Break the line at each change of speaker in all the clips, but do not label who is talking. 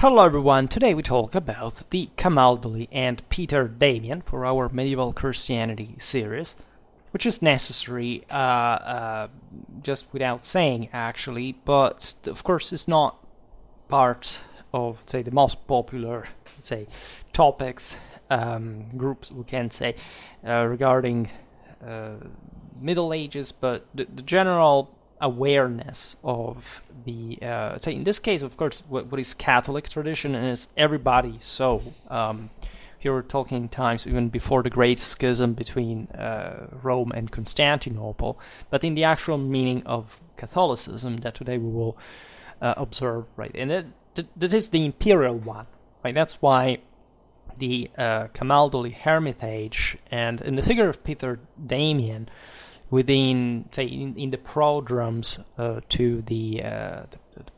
Hello everyone, today we talk about the Camaldoli and Peter Damian for our Medieval Christianity series, which is necessary just without saying actually, but of course it's not part of, say, the most popular, say, topics, groups we can say, regarding Middle Ages, but the general awareness of the say in this case, of course, what is Catholic tradition and is everybody. So here we're talking times even before the Great Schism between Rome and Constantinople, but in the actual meaning of Catholicism that today we will observe, right? And that is the imperial one, right? That's why the Camaldoli Hermitage and in the figure of Peter Damian within, say, in the prodromes to the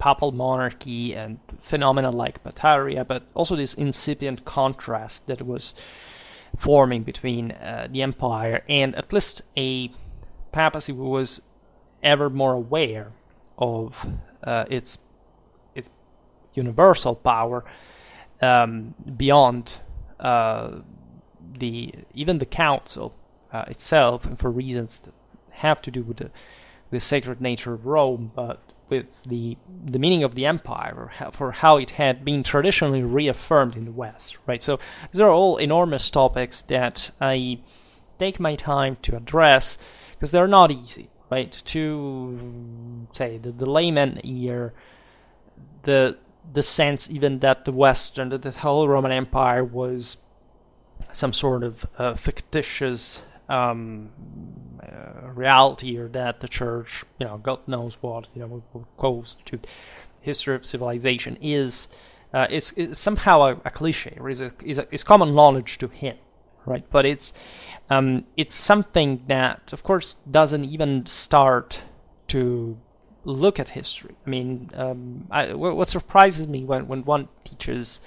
papal monarchy and phenomena like Bataria, but also this incipient contrast that was forming between the empire and at least a papacy who was ever more aware of its universal power beyond even the council itself, and for reasons that have to do with the sacred nature of Rome, but with the meaning of the empire, or for how it had been traditionally reaffirmed in the West, right? So these are all enormous topics that I take my time to address because they're not easy, right? To say the layman ear, the sense even that the Western, that the whole Roman Empire was some sort of fictitious reality, or that the church, God knows what, constitute history of civilization is somehow a cliche, or is common knowledge to him, right? But it's something that, of course, doesn't even start to look at history. I mean, what surprises me when one teaches,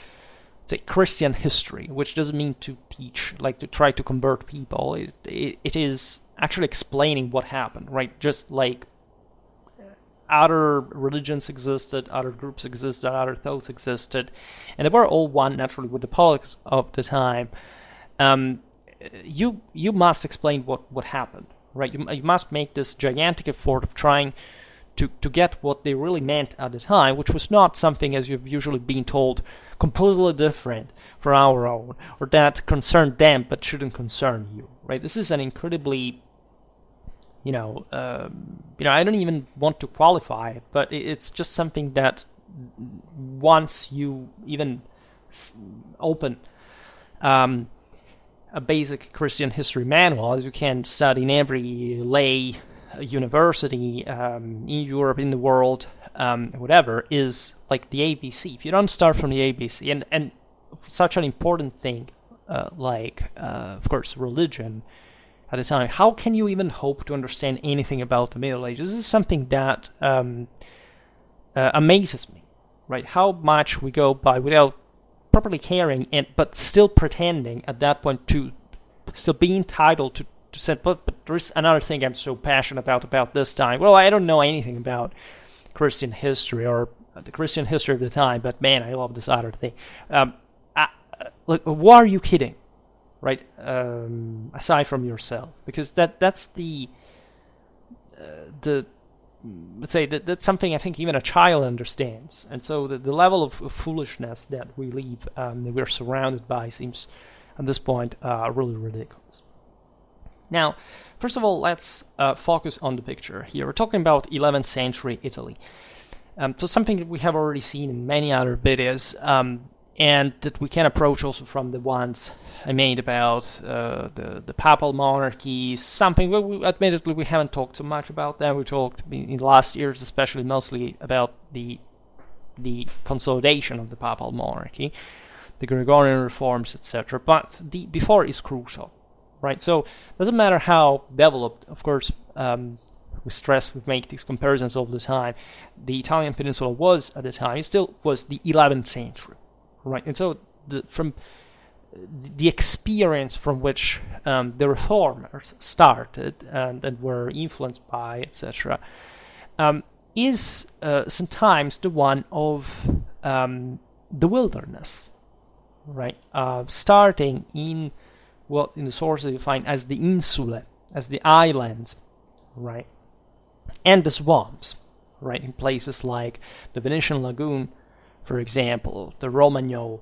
say, Christian history, which doesn't mean to teach, like to try to convert people. It is actually explaining what happened, right? Just like other religions existed, other groups existed, other thoughts existed, and they were all one naturally with the politics of the time. You must explain what happened, right? You must make this gigantic effort of trying to get what they really meant at the time, which was not something, as you've usually been told, completely different from our own, or that concerned them but shouldn't concern you, right? This is an incredibly, I don't even want to qualify it, but it's just something that once you even open a basic Christian history manual, as you can study in every lay university in Europe, in the world, whatever, is like the ABC. If you don't start from the ABC, and such an important thing of course, religion at the time, how can you even hope to understand anything about the Middle Ages? This is something that amazes me, right? How much we go by without properly caring, but still pretending at that point to still be entitled to say, but there's another thing I'm so passionate about this time. Well, I don't know anything about Christian history or the Christian history of the time, but man, I love this other thing. Why are you kidding, right? Aside from yourself, because that's the let's say that's something I think even a child understands, and so the level of foolishness that we live, that we're surrounded by, seems at this point really ridiculous. Now, first of all, let's focus on the picture here. We're talking about 11th century Italy. So something that we have already seen in many other videos, and that we can approach also from the ones I made about the papal monarchy, something admittedly we haven't talked so much about that. We talked in the last years, especially mostly about the consolidation of the papal monarchy, the Gregorian reforms, etc. But the before is crucial. Right, so it doesn't matter how developed, of course, we make these comparisons all the time, the Italian peninsula was at the time, it still was the 11th century, right? And so from the experience from which the reformers started and were influenced by, etc., is sometimes the one of the wilderness, right? Starting in what in the sources you find as the insulae, as the islands, right? And the swamps, right? In places like the Venetian Lagoon, for example, the Romagno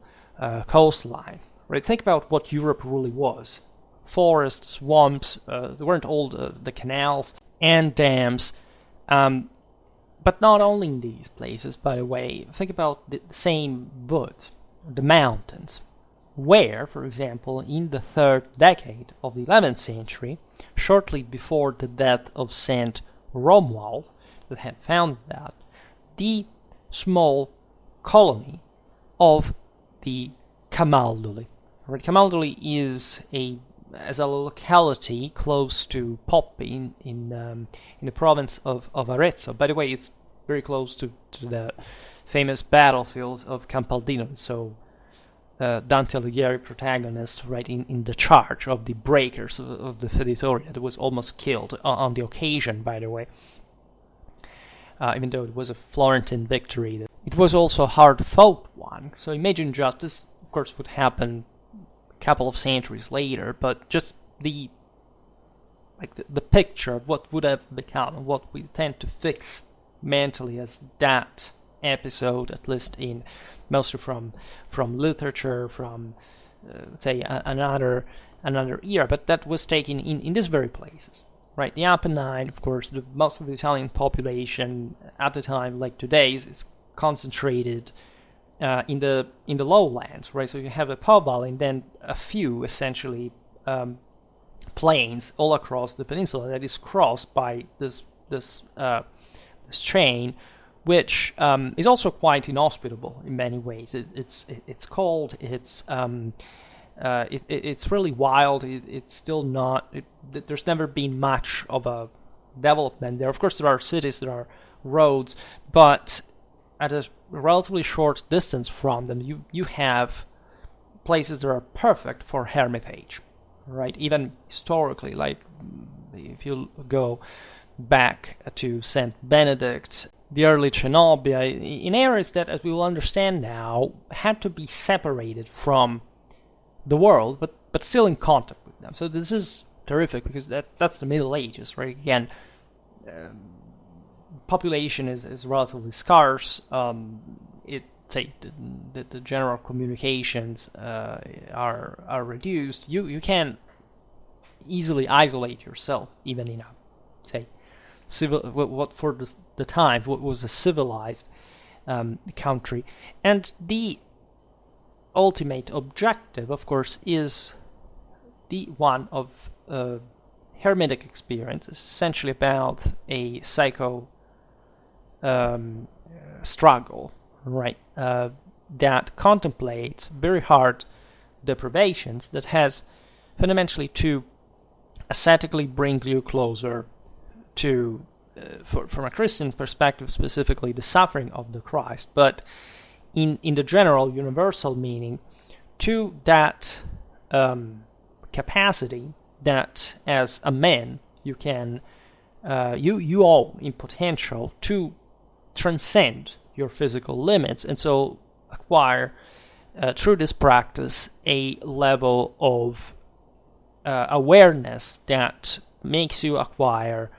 coastline, right? Think about what Europe really was. Forests, swamps, there weren't all the canals and dams. But not only in these places, by the way, think about the same woods, the mountains, where, for example, in the 3rd decade of the 11th century, shortly before the death of Saint Romuald, that had founded that, the small colony of the Camaldoli. Right? Camaldoli is a locality close to Poppi in the province of Arezzo. By the way, it's very close to the famous battlefields of Campaldino. So Dante Alighieri, protagonist, right, in the charge of the breakers of the Feditoria, that was almost killed on the occasion, by the way. Even though it was a Florentine victory, it was also a hard-fought one. So imagine just this, of course, would happen couple of centuries later, but just the picture of what would have become, what we tend to fix mentally as that episode, at least in mostly from literature, from say another era, but that was taken in these very places, right? The Apennine, of course, most of the Italian population at the time, like today, is concentrated in the lowlands, right? So you have a Po Valley and then a few essentially plains all across the peninsula that is crossed by this chain, which is also quite inhospitable in many ways. It's cold. It's really wild. It's still not. There's never been much of a development there. Of course, there are cities, there are roads, but at a relatively short distance from them, you have places that are perfect for hermitage, right? Even historically, like if you go back to Saint Benedict, the early Cenobia, in areas that, as we will understand now, had to be separated from the world, but still in contact with them. So this is terrific because that's the Middle Ages, right? Again, population is relatively scarce. The general communications are reduced. You can easily isolate yourself, even in a what for the time what was a civilized country, and the ultimate objective, of course, is the one of hermetic experience. It's essentially about a psycho struggle, right? That contemplates very hard deprivations that has fundamentally to ascetically bring you closer to, from a Christian perspective specifically, the suffering of the Christ, but in the general universal meaning, to that capacity that as a man you can you own in potential to transcend your physical limits, and so acquire through this practice a level of awareness that makes you acquire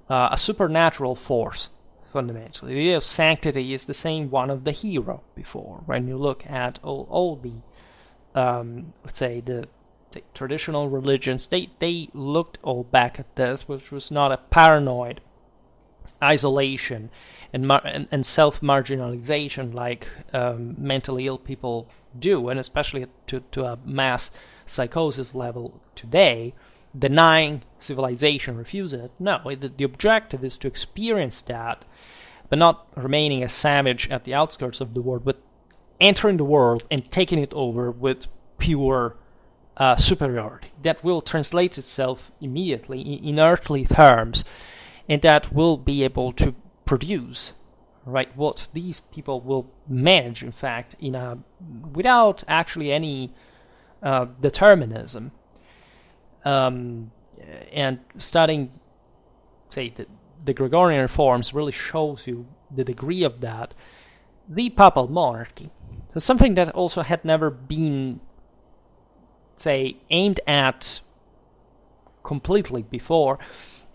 a supernatural force. Fundamentally, the idea of sanctity is the same one of the hero before. When you look at all the let's say the traditional religions, they looked all back at this, which was not a paranoid isolation and self-marginalization like mentally ill people do, and especially to a mass psychosis level today, denying civilization, refusing it. No, the objective is to experience that, but not remaining a savage at the outskirts of the world, but entering the world and taking it over with pure superiority that will translate itself immediately in earthly terms, and that will be able to produce, right, what these people will manage, in fact, without actually any determinism. And studying, say, the Gregorian reforms really shows you the degree of that. The papal monarchy, something that also had never been, say, aimed at completely before,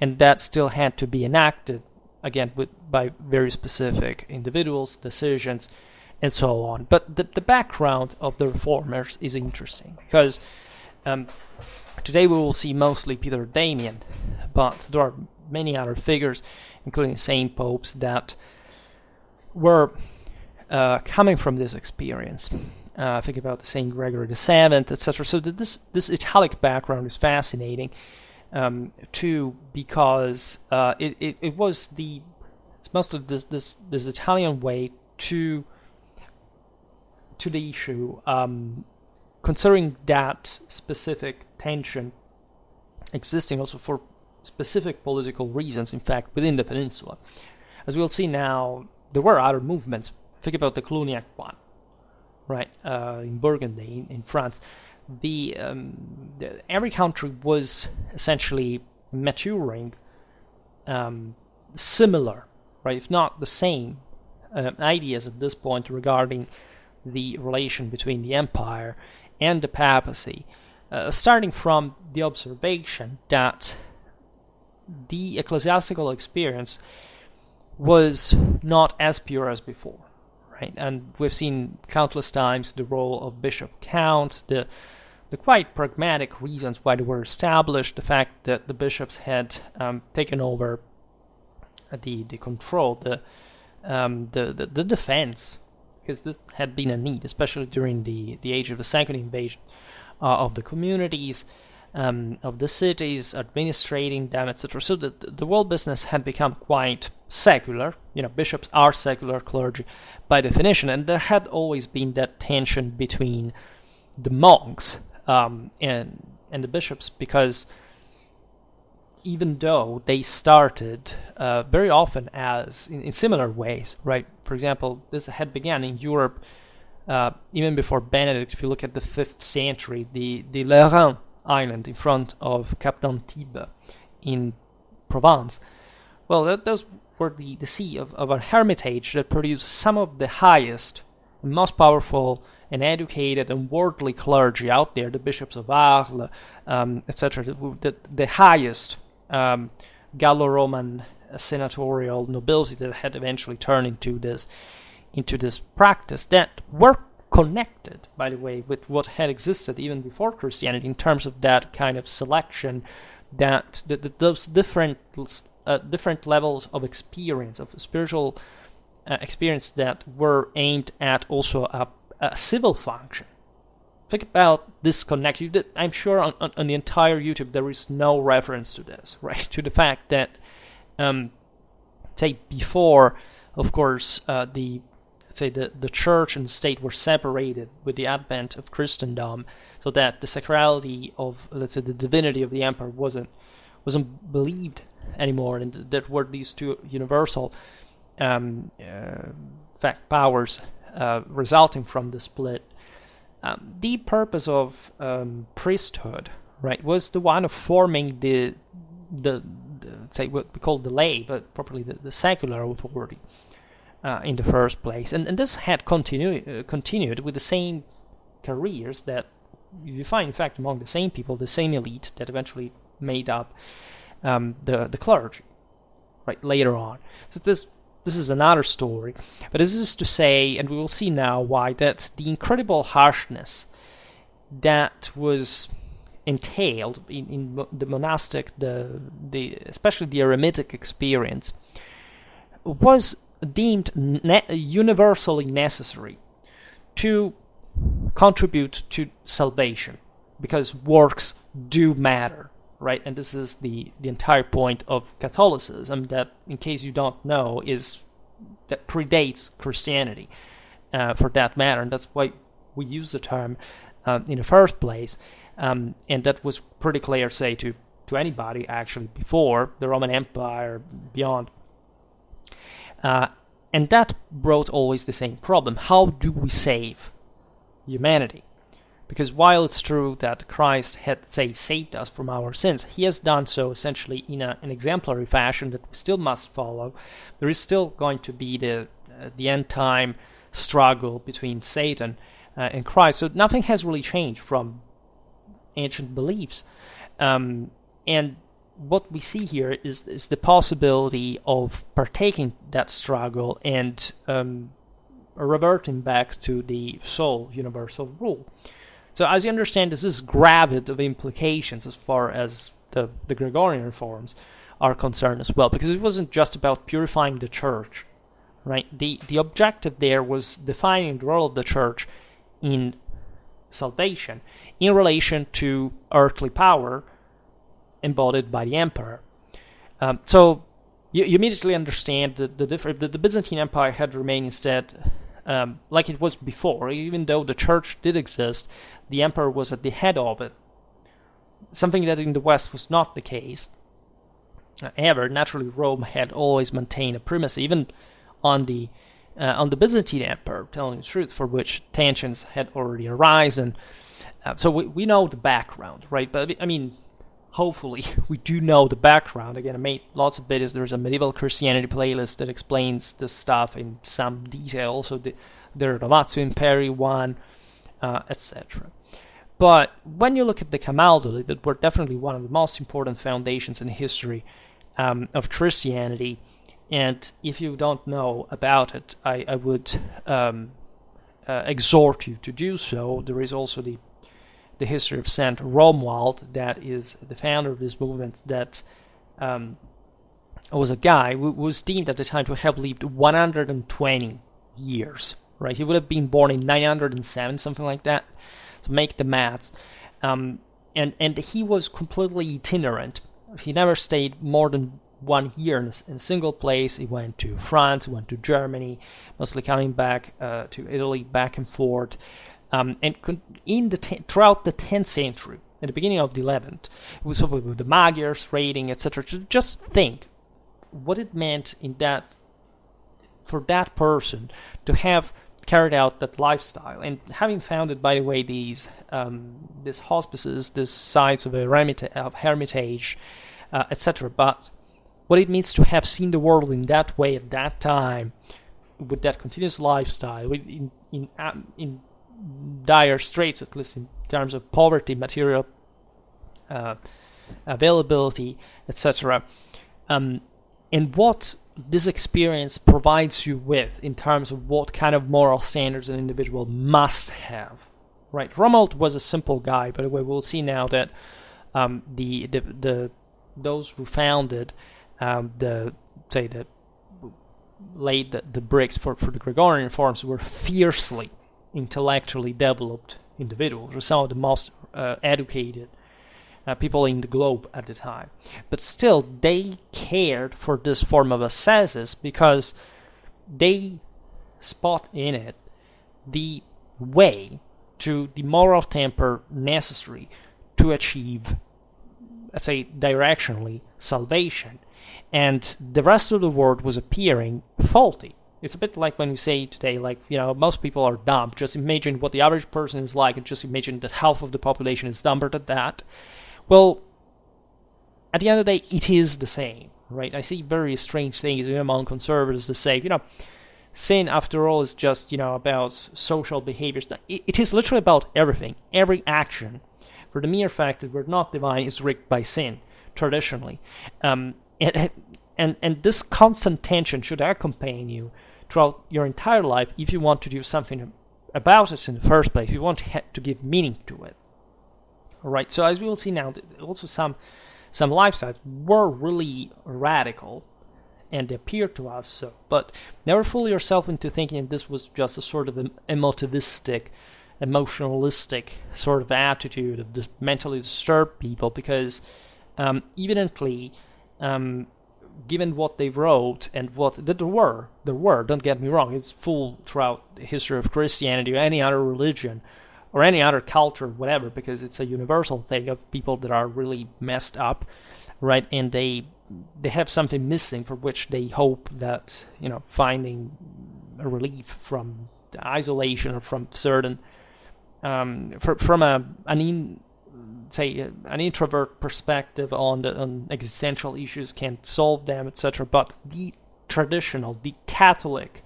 and that still had to be enacted, again, by very specific individuals, decisions, and so on. But the background of the reformers is interesting, because today we will see mostly Peter Damian, but there are many other figures, including Saint Popes, that were coming from this experience. Think about Saint Gregory VII, etc. So this Italic background is fascinating too, because it was it's mostly this Italian way to the issue, considering that specific tension existing also for specific political reasons, in fact, within the peninsula. As we'll see now, there were other movements. Think about the Cluniac one, right, in Burgundy, in France. Every country was essentially maturing similar, right, if not the same, ideas at this point regarding the relation between the empire and the papacy, starting from the observation that the ecclesiastical experience was not as pure as before, right? And we've seen countless times the role of bishop counts, the quite pragmatic reasons why they were established, the fact that the bishops had taken over the control, the defense, because this had been a need, especially during the age of the second invasion of the communities, of the cities, administrating them, etc. So the world business had become quite secular. Bishops are secular clergy by definition, and there had always been that tension between the monks and the bishops, because even though they started very often as in similar ways, right? For example, this had begun in Europe even before Benedict. If you look at the 5th century, the Lorraine island in front of Cap d'Antibes in Provence, well, those were the seat of a hermitage that produced some of the highest, most powerful and educated and worldly clergy out there, the bishops of Arles, etc., the highest Gallo-Roman senatorial nobility that had eventually turned into this practice, that were connected, by the way, with what had existed even before Christianity in terms of that kind of selection, that those different levels of experience, of spiritual experience, that were aimed at also a civil function. Think about this connection. I'm sure on the entire YouTube there is no reference to this, right? To the fact that, say, before, of course, the church and the state were separated with the advent of Christendom, so that the sacrality of, let's say, the divinity of the emperor wasn't believed anymore, and there were these two universal powers resulting from the split. The purpose of priesthood, right, was the one of forming the say what we call the lay, but properly the secular authority in the first place, and this had continued with the same careers that you find, in fact, among the same people, the same elite that eventually made up the clergy, right, later on. So this is another story, but this is to say, and we will see now why, that the incredible harshness that was entailed in the monastic, especially the eremitic experience, was deemed universally necessary to contribute to salvation, because works do matter, right? And this is the entire point of Catholicism, that, in case you don't know, that predates Christianity, for that matter, and that's why we use the term in the first place, and that was pretty clear, say, to anybody actually before the Roman Empire, beyond, and that brought always the same problem: how do we save humanity? Because while it's true that Christ had, say, saved us from our sins, he has done so essentially in an exemplary fashion that we still must follow. There is still going to be the end time struggle between Satan and Christ. So nothing has really changed from ancient beliefs. And what we see here is the possibility of partaking that struggle and reverting back to the sole universal rule. So as you understand, this is gravity of implications as far as the Gregorian reforms are concerned as well, because it wasn't just about purifying the church, right? The objective there was defining the role of the church in salvation in relation to earthly power embodied by the emperor. So you immediately understand that the Byzantine Empire had remained instead like it was before. Even though the church did exist, the emperor was at the head of it, something that in the West was not the case. However, naturally, Rome had always maintained a primacy, even on the Byzantine emperor, telling the truth, for which tensions had already arisen. So we know the background, right? But I mean, hopefully we do know the background. Again, I made lots of videos. There's a medieval Christianity playlist that explains this stuff in some detail. Also, the Ramatsu Imperi one, etc. But when you look at the Camaldoli, that were definitely one of the most important foundations in history of Christianity, and if you don't know about it, I would exhort you to do so. There is also the history of Saint Romuald, that is the founder of this movement, that was a guy who was deemed at the time to have lived 120 years, right? He would have been born in 907, something like that. So make the maths. And he was completely itinerant. He never stayed more than 1 year in a single place. He went to France, he went to Germany, mostly coming back to Italy, back and forth. And throughout the 10th century, at the beginning of the 11th, it was with the Magyars raiding, etc. To just think what it meant for that person to have carried out that lifestyle, and having founded, by the way, these hospices, these sites of hermitage, etc. But what it means to have seen the world in that way at that time, with that continuous lifestyle, in dire straits, at least in terms of poverty, material availability, etc. And what this experience provides you with in terms of what kind of moral standards an individual must have, right? Romuald was a simple guy, by the way. We'll see now that those who founded laid the bricks for the Gregorian reforms were fiercely intellectually developed individuals, or some of the most educated people in the globe at the time. But still, they cared for this form of ascesis because they spot in it the way to the moral temper necessary to achieve, let's say, directionally salvation. And the rest of the world was appearing faulty. It's a bit like when we say today, like, most people are dumb. Just imagine what the average person is like, and just imagine that half of the population is dumber than that. Well, at the end of the day, it is the same, right? I see very strange things among conservatives that say, sin, after all, is just, about social behaviors. It is literally about everything. Every action, for the mere fact that we're not divine, is rigged by sin, traditionally. And this constant tension should accompany you throughout your entire life if you want to do something about it in the first place, if you want to give meaning to it. All right, so as we will see now, also some lifestyles were really radical, and they appear to us so. But never fool yourself into thinking this was just a sort of emotionalistic sort of attitude of this mentally disturbed people, because evidently, given what they wrote and there were, don't get me wrong, it's full throughout the history of Christianity or any other religion or any other culture, whatever, because it's a universal thing of people that are really messed up, right? And they have something missing for which they hope that, finding a relief from the isolation or from certain, from an introvert perspective on existential issues can solve them, etc. But the traditional, the Catholic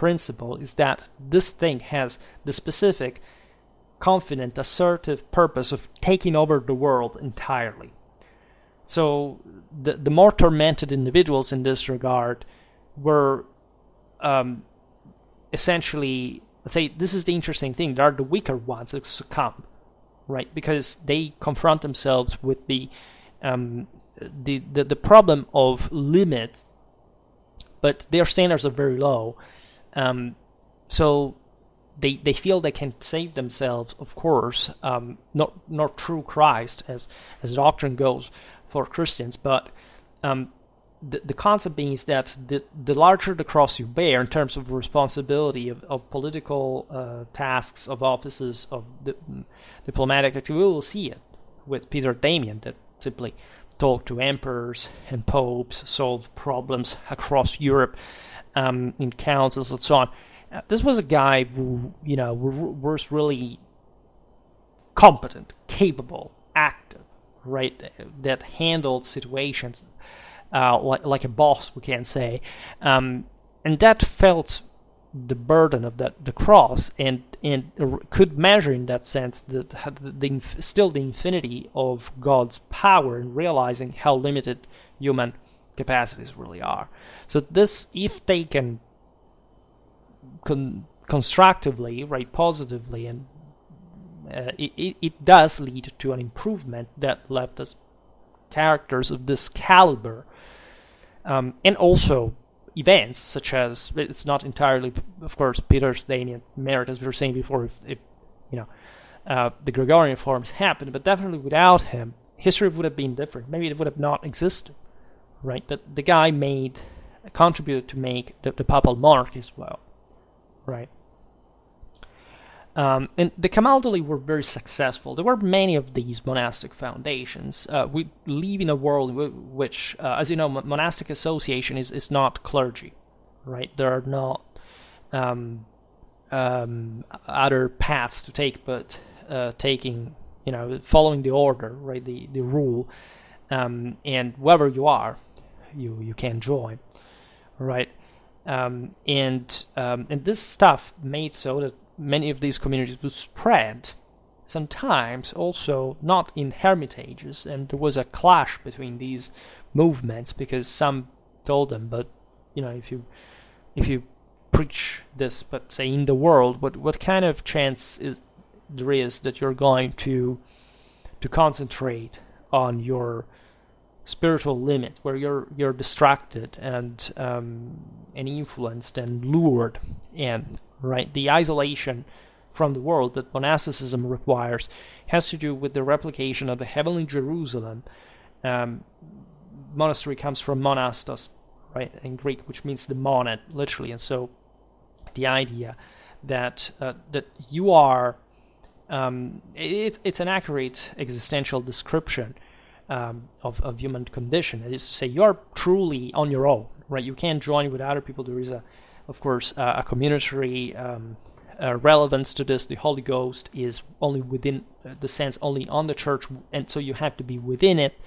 principle is that this thing has the specific, confident, assertive purpose of taking over the world entirely. So the more tormented individuals in this regard were essentially, let's say, this is the interesting thing, they are the weaker ones that succumb, right? Because they confront themselves with the problem of limits, but their standards are very low. So they feel they can save themselves, of course, not through Christ, as doctrine goes for Christians, but the concept being is that the larger the cross you bear in terms of responsibility of political tasks, of offices, of diplomatic activity, we will see it with Peter Damian, that simply talk to emperors and popes, solve problems across Europe in councils and so on. This was a guy who, was really competent, capable, active, right? That handled situations like a boss, we can say, and that felt the burden of the cross, and could measure in that sense still the infinity of God's power, in realizing how limited human capacities really are. So this, if taken constructively, right, positively, and it does lead to an improvement that left us characters of this caliber. And also events such as, it's not entirely, of course, Peter's Damian merit, as we were saying before, if the Gregorian forms happened, but definitely without him, history would have been different. Maybe it would have not existed, right? But the guy contributed to make the papal monarchy as well, right? And the Camaldoli were very successful. There were many of these monastic foundations. We live in a world in which, as you know, monastic association is not clergy, right? There are not other paths to take, but following the order, right? The rule, and wherever you are, you can join, right? And this stuff made so that many of these communities would spread, sometimes also not in hermitages, and there was a clash between these movements, because some told them, but if you preach this, but say in the world, what kind of chance there is that you're going to concentrate on your spiritual limit, where you're distracted and influenced and lured, and right, the isolation from the world that monasticism requires has to do with the replication of the heavenly Jerusalem. Monastery comes from monastos, right, in Greek, which means the monad, literally, and so the idea that you are, it's an accurate existential description of human condition. It is to say, you are truly on your own, right? You can't join with other people. There is of course, a communitary relevance to this. The Holy Ghost is only within the sense, only on the church, and so you have to be within it.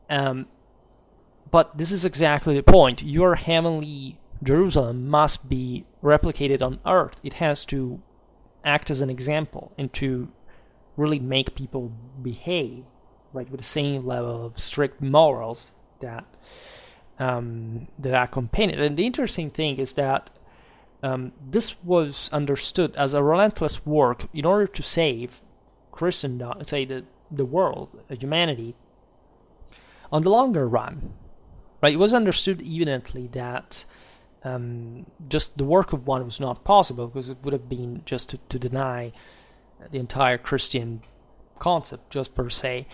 But this is exactly the point. Your heavenly Jerusalem must be replicated on earth. It has to act as an example and to really make people behave, right, with the same level of strict morals that accompany it. And the interesting thing is that this was understood as a relentless work in order to save Christendom, let's say the world, humanity, on the longer run. Right? It was understood evidently that just the work of one was not possible, because it would have been just to deny the entire Christian concept, just per se.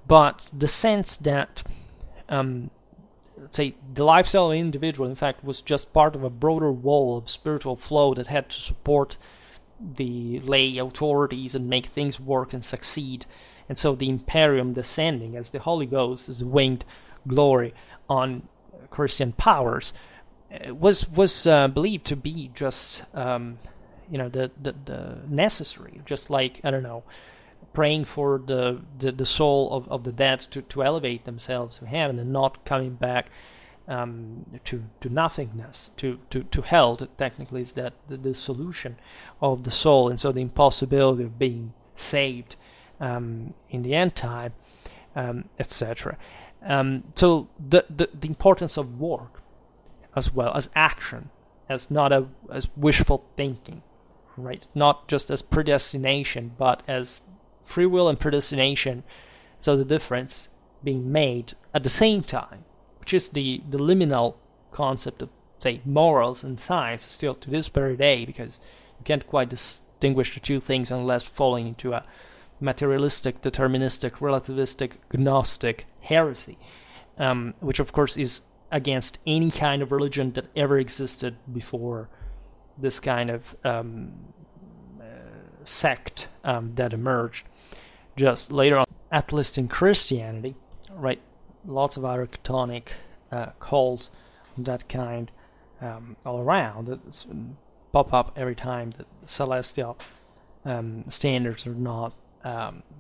But the sense that let's say the lifestyle of an individual, in fact, was just part of a broader wall of spiritual flow that had to support the lay authorities and make things work and succeed. And so the imperium descending as the Holy Ghost, as winged glory on Christian powers, was believed to be just the necessary, just like, I don't know, praying for the soul of the dead to elevate themselves to heaven and not coming back to nothingness, to hell. That technically is that the solution of the soul, and so the impossibility of being saved in the end time, etc. So the importance of work as well as action, as wishful thinking, right? Not just as predestination, but as free will and predestination. So the difference being made at the same time, which is the liminal concept of, say, morals and science still to this very day, because you can't quite distinguish the two things unless falling into a materialistic, deterministic, relativistic, gnostic heresy, which of course is against any kind of religion that ever existed before this kind of sect that emerged just later on, at least in Christianity, right? Lots of other Chthonic cults of that kind all around that pop up every time that celestial standards are not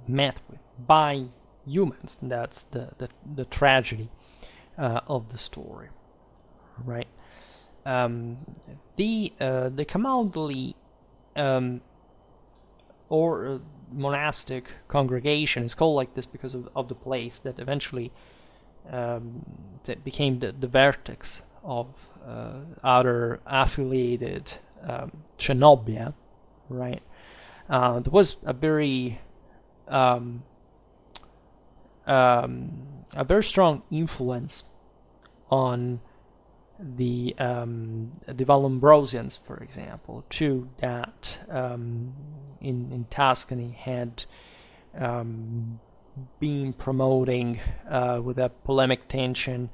met with by humans. And that's the tragedy of the story, right? The Camaldoli or monastic congregation is called like this because of the place that eventually that became the vertex of other affiliated Cenobia, right? There was a very strong influence on the Vallambrosians, for example, too, that in Tuscany had been promoting with a polemic tension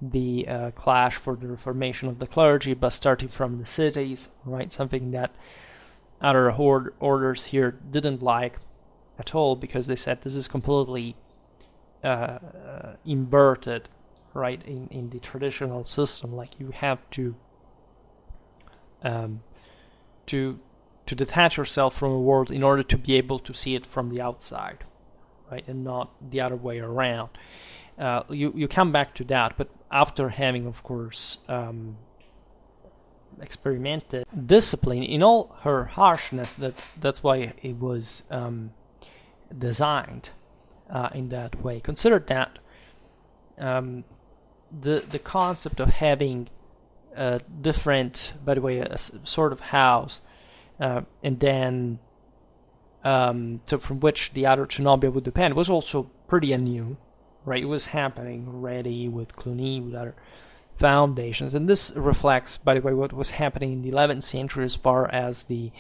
the clash for the reformation of the clergy, but starting from the cities, right? Something that other orders here didn't like at all, because they said this is completely inverted, right, in the traditional system. Like, you have to detach yourself from the world in order to be able to see it from the outside, right, and not the other way around. You come back to that, but after having, of course, experimented discipline in all her harshness, that's why it was designed in that way. Consider that the concept of having different, by the way, a sort of house, and then so from which the other Cenobia would depend, was also pretty anew, right? It was happening already with Cluny, with other foundations, and this reflects, by the way, what was happening in the 11th century as far as the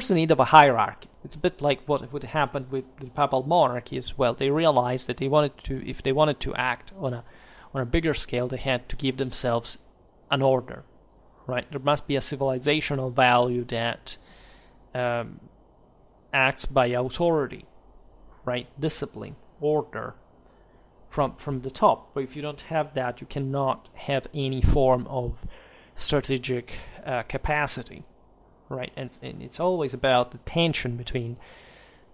need of a hierarchy. It's a bit like what would happen with the papal monarchy as well. They realized that if they wanted to act on a bigger scale, they had to give themselves an order, right? There must be a civilizational value that acts by authority, right? Discipline, order from the top. But if you don't have that, you cannot have any form of strategic capacity, right? And it's always about the tension between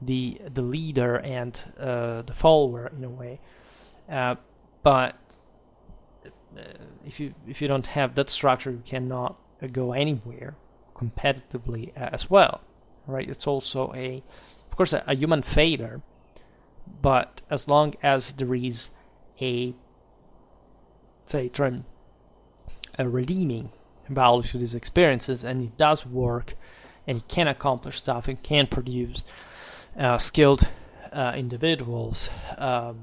the leader and the follower, in a way. But if you don't have that structure, you cannot go anywhere competitively as well, right? It's also of course, a human failure, but as long as there is a redeeming value to these experiences, and it does work, and it can accomplish stuff, and can produce skilled individuals that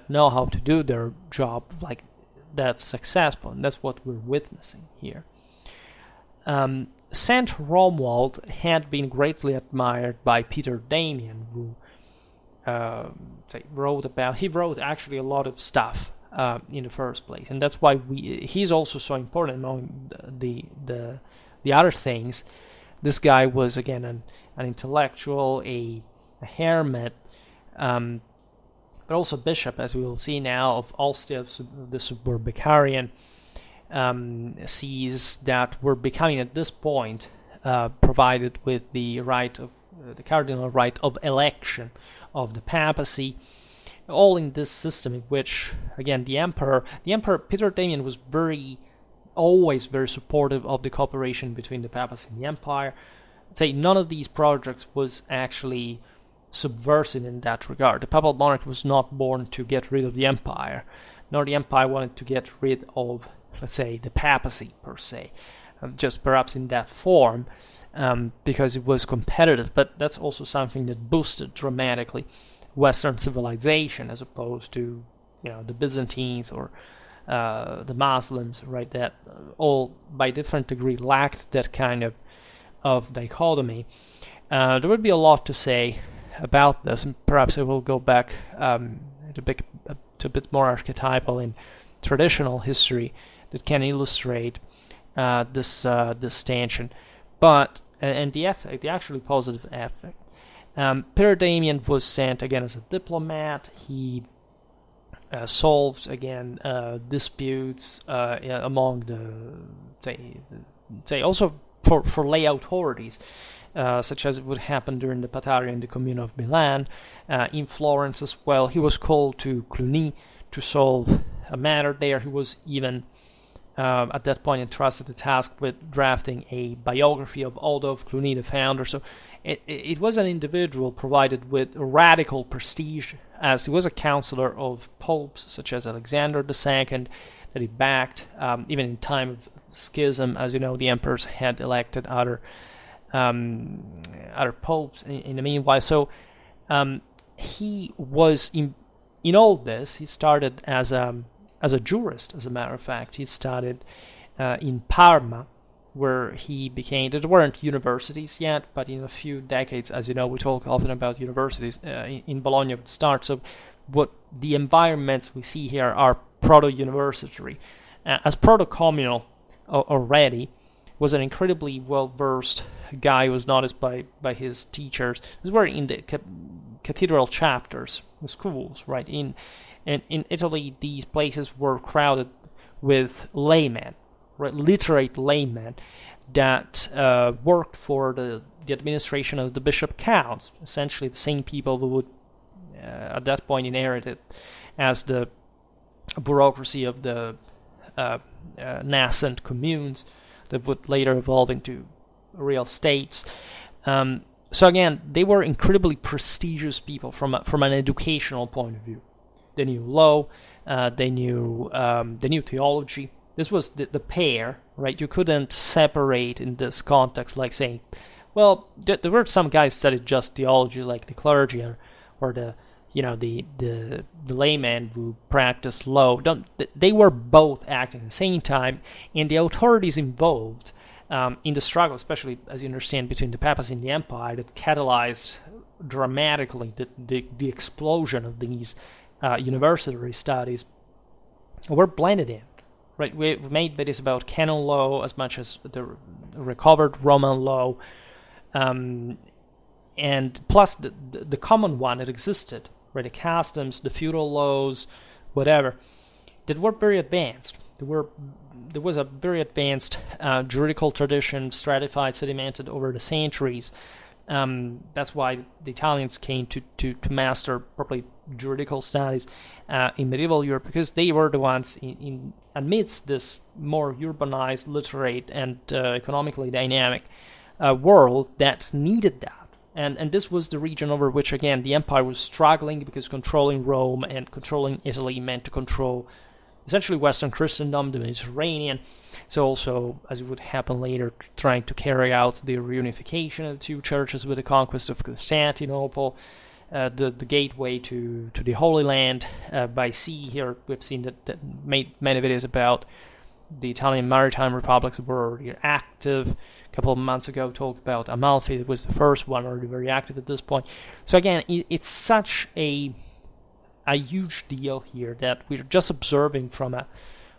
know how to do their job, like, that's successful, and that's what we're witnessing here. Saint Romuald had been greatly admired by Peter Damian, who he wrote actually a lot of stuff in the first place, and that's why he's also so important among the other things. This guy was, again, an intellectual, a hermit, but also bishop, as we will see now, of Ostia, the Suburbicarian sees that were becoming at this point provided with the right of the cardinal right of election of the papacy, all in this system in which, again, the emperor Peter Damian was always very supportive of the cooperation between the papacy and the empire. I'd say none of these projects was actually subversive in that regard. The papal monarch was not born to get rid of the empire, nor the empire wanted to get rid of, let's say, the papacy per se, just perhaps in that form, because it was competitive. But that's also something that boosted dramatically Western civilization, as opposed to, the Byzantines or the Muslims, right? That all, by different degree, lacked that kind of dichotomy. There would be a lot to say about this, and perhaps I will go back to a bit more archetypal and traditional history that can illustrate this tension. But the effect, the actually positive effect. Peter Damian was sent again as a diplomat. He solved again disputes among the say also for lay authorities, such as it would happen during the Pataria in the Commune of Milan, in Florence as well. He was called to Cluny to solve a matter there. He was even at that point entrusted the task with drafting a biography of Adolphe Cluny, the founder. So it was an individual provided with radical prestige, as he was a counselor of popes such as Alexander II, that he backed, even in time of schism. As you know, the emperors had elected other popes in the meanwhile. So he was in all this. He started as a jurist, as a matter of fact. He studied in Parma, where he became, there weren't universities yet, but in a few decades, as you know, we talk often about universities, in Bologna would start. So what the environments we see here are proto-universitary. As proto-communal already, was an incredibly well-versed guy who was noticed by his teachers. These were in the cathedral chapters, the schools, right? In Italy, these places were crowded with laymen, right, literate laymen that worked for the administration of the bishop counts, essentially the same people who would at that point inherited as the bureaucracy of the nascent communes that would later evolve into real states. So again, they were incredibly prestigious people from an educational point of view. They knew law, they knew theology. This was the pair, right? You couldn't separate in this context, like saying, well, there were some guys studied just theology, like the clergy or the laymen who practiced law. They were both acting at the same time, and the authorities involved in the struggle, especially as you understand between the papacy and the empire, that catalyzed dramatically the explosion of these university studies, were blended in. Right, we made videos about canon law as much as the recovered Roman law, and plus the common one that existed, right, the customs, the feudal laws, whatever, that were very advanced. There was a very advanced juridical tradition, stratified, sedimented over the centuries. That's why the Italians came to master properly juridical studies in medieval Europe, because they were the ones in amidst this more urbanized, literate, and economically dynamic world that needed that. And this was the region over which, again, the empire was struggling, because controlling Rome and controlling Italy meant to control essentially Western Christendom, the Mediterranean. So also, as it would happen later, trying to carry out the reunification of the two churches with the conquest of Constantinople, the gateway to the Holy Land by sea. Here we've seen that made many videos about the Italian maritime republics were already active. A couple of months ago talked about Amalfi. It was the first one, already very active at this point. So again, it's such a huge deal here that we're just observing from a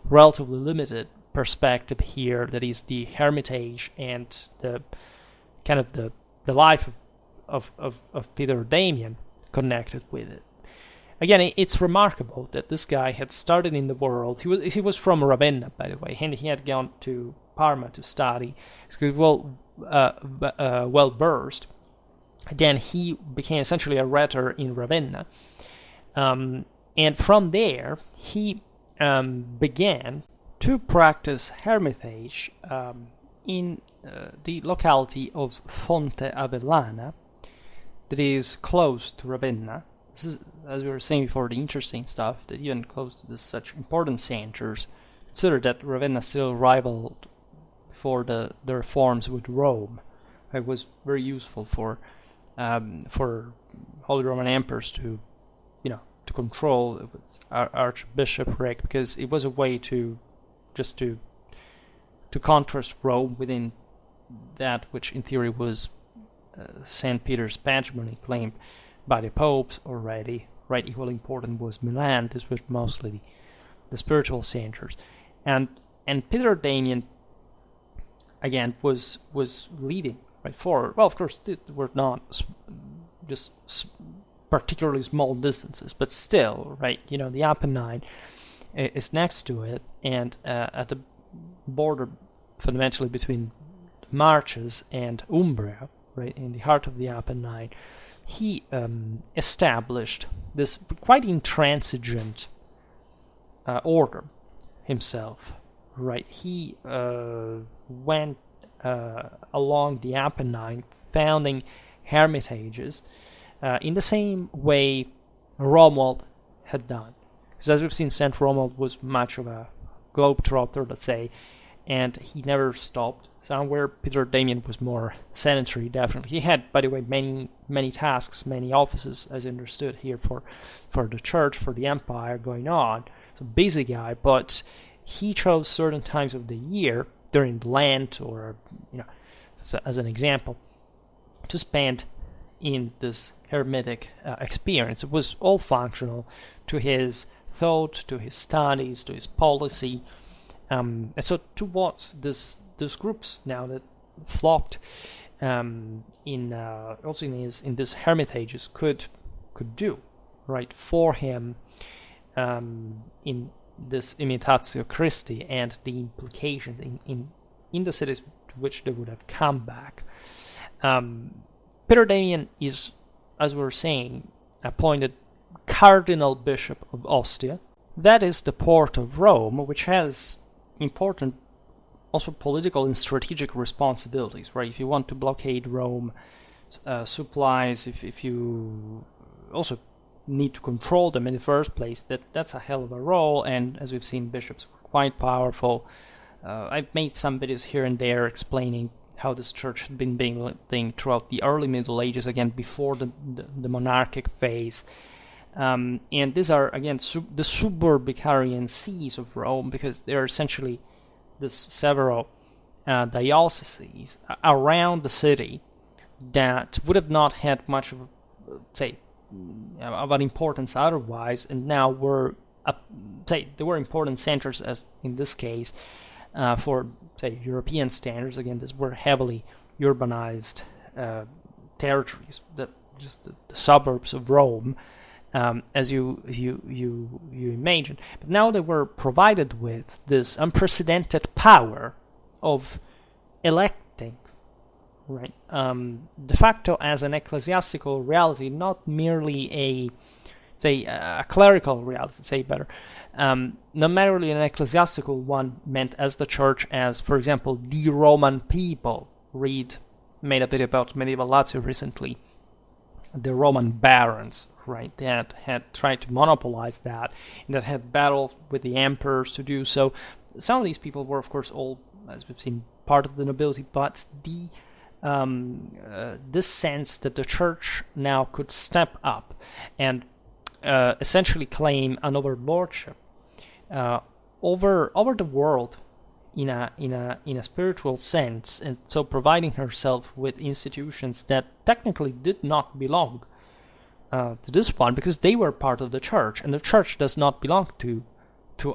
relatively limited perspective here, that is the Hermitage and the kind of the life of Peter Damian connected with it. Again, it's remarkable that this guy had started in the world. He was from Ravenna, by the way, and he had gone to Parma to study. He was well versed. Then he became essentially a rhetor in Ravenna. And from there, he began to practice hermitage in the locality of Fonte Avellana, that is close to Ravenna. This is, as we were saying before, the interesting stuff, that even close to such important centers, consider that Ravenna still rivaled before the reforms with Rome. It was very useful for Holy Roman emperors to control archbishopric, because it was a way to contrast Rome within that which in theory was St. Peter's patrimony claimed by the popes already. Right, equally important was Milan. This was mostly the spiritual centers, and Peter Damian again was leading right forward. Well, of course, they were not just particularly small distances, but still, right? The Apennine is next to it, and at the border, fundamentally between Marches and Umbria, right in the heart of the Apennine, he established this quite intransigent order himself. Right, he went along the Apennine, founding hermitages in the same way Romuald had done. Because as we've seen, St. Romuald was much of a globetrotter, let's say, and he never stopped somewhere. Peter Damian was more sedentary, definitely. He had, by the way, many tasks, many offices, as understood here, for the church, for the empire going on. So busy guy, but he chose certain times of the year, during Lent or, as an example, to spend in this hermetic experience. It was all functional to his thought, to his studies, to his policy. And so towards these groups now that flocked in these hermitages could do, right, for him in this Imitatio Christi and the implications in the cities to which they would have come back. Peter Damian is, as we were saying, appointed Cardinal Bishop of Ostia. That is the port of Rome, which has important also political and strategic responsibilities, right? If you want to blockade Rome supplies, if you also need to control them in the first place, that's a hell of a role. And as we've seen, bishops were quite powerful. I've made some videos here and there explaining how this church had been being linked throughout the early Middle Ages, again before the monarchic phase. And these are, again, the suburbicarian sees of Rome, because they are essentially this several dioceses around the city that would have not had much of, say, of an importance otherwise, and now were, they were important centers, as in this case, for, say, European standards. Again, these were heavily urbanized territories, just the suburbs of Rome, as you imagine. But now they were provided with this unprecedented power of electing, right, de facto as an ecclesiastical reality, not merely a clerical reality, say better, not merely an ecclesiastical one meant as the church, as, for example, the Roman people. Made a video about medieval Lazio recently, the Roman barons, right, that had tried to monopolize that, and that had battled with the emperors to do so. Some of these people were, of course, all, as we've seen, part of the nobility, but this sense that the church now could step up and essentially claim an overlordship over the world in a spiritual sense, and so providing herself with institutions that technically did not belong to this one, because they were part of the church, and the church does not belong to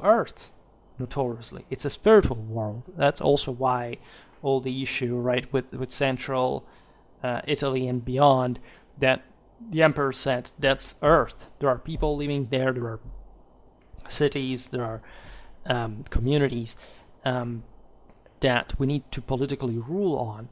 earth, notoriously. It's a spiritual world. That's also why all the issue, right, with central Italy and beyond, that the emperor said that's earth. There are people living there, there are cities, there are communities that we need to politically rule on.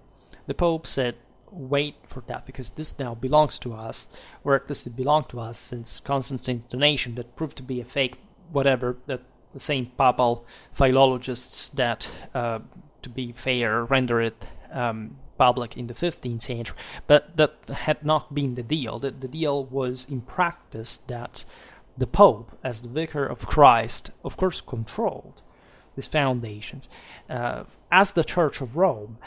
The Pope said wait for that, because this now belongs to us, or at least it belonged to us since Constantine's donation that proved to be a fake whatever, that the same papal philologists that, to be fair, render it public in the 15th century. But that had not been the deal. The deal was in practice that the Pope, as the Vicar of Christ, of course controlled these foundations. As the Church of Rome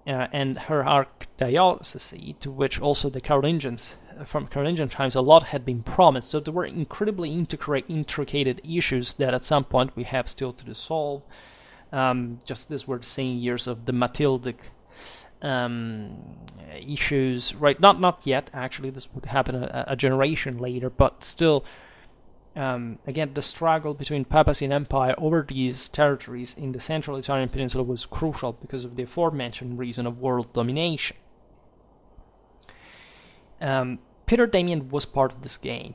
and her archdiocese, to which also the Carolingians, from Carolingian times, a lot had been promised. So there were incredibly intricate issues that at some point we have still to resolve. Just these were the same years of the Matildic issues, right? Not yet, actually. This would happen a generation later, but still, again, the struggle between papacy and empire over these territories in the central Italian peninsula was crucial because of the aforementioned reason of world domination. Peter Damian was part of this game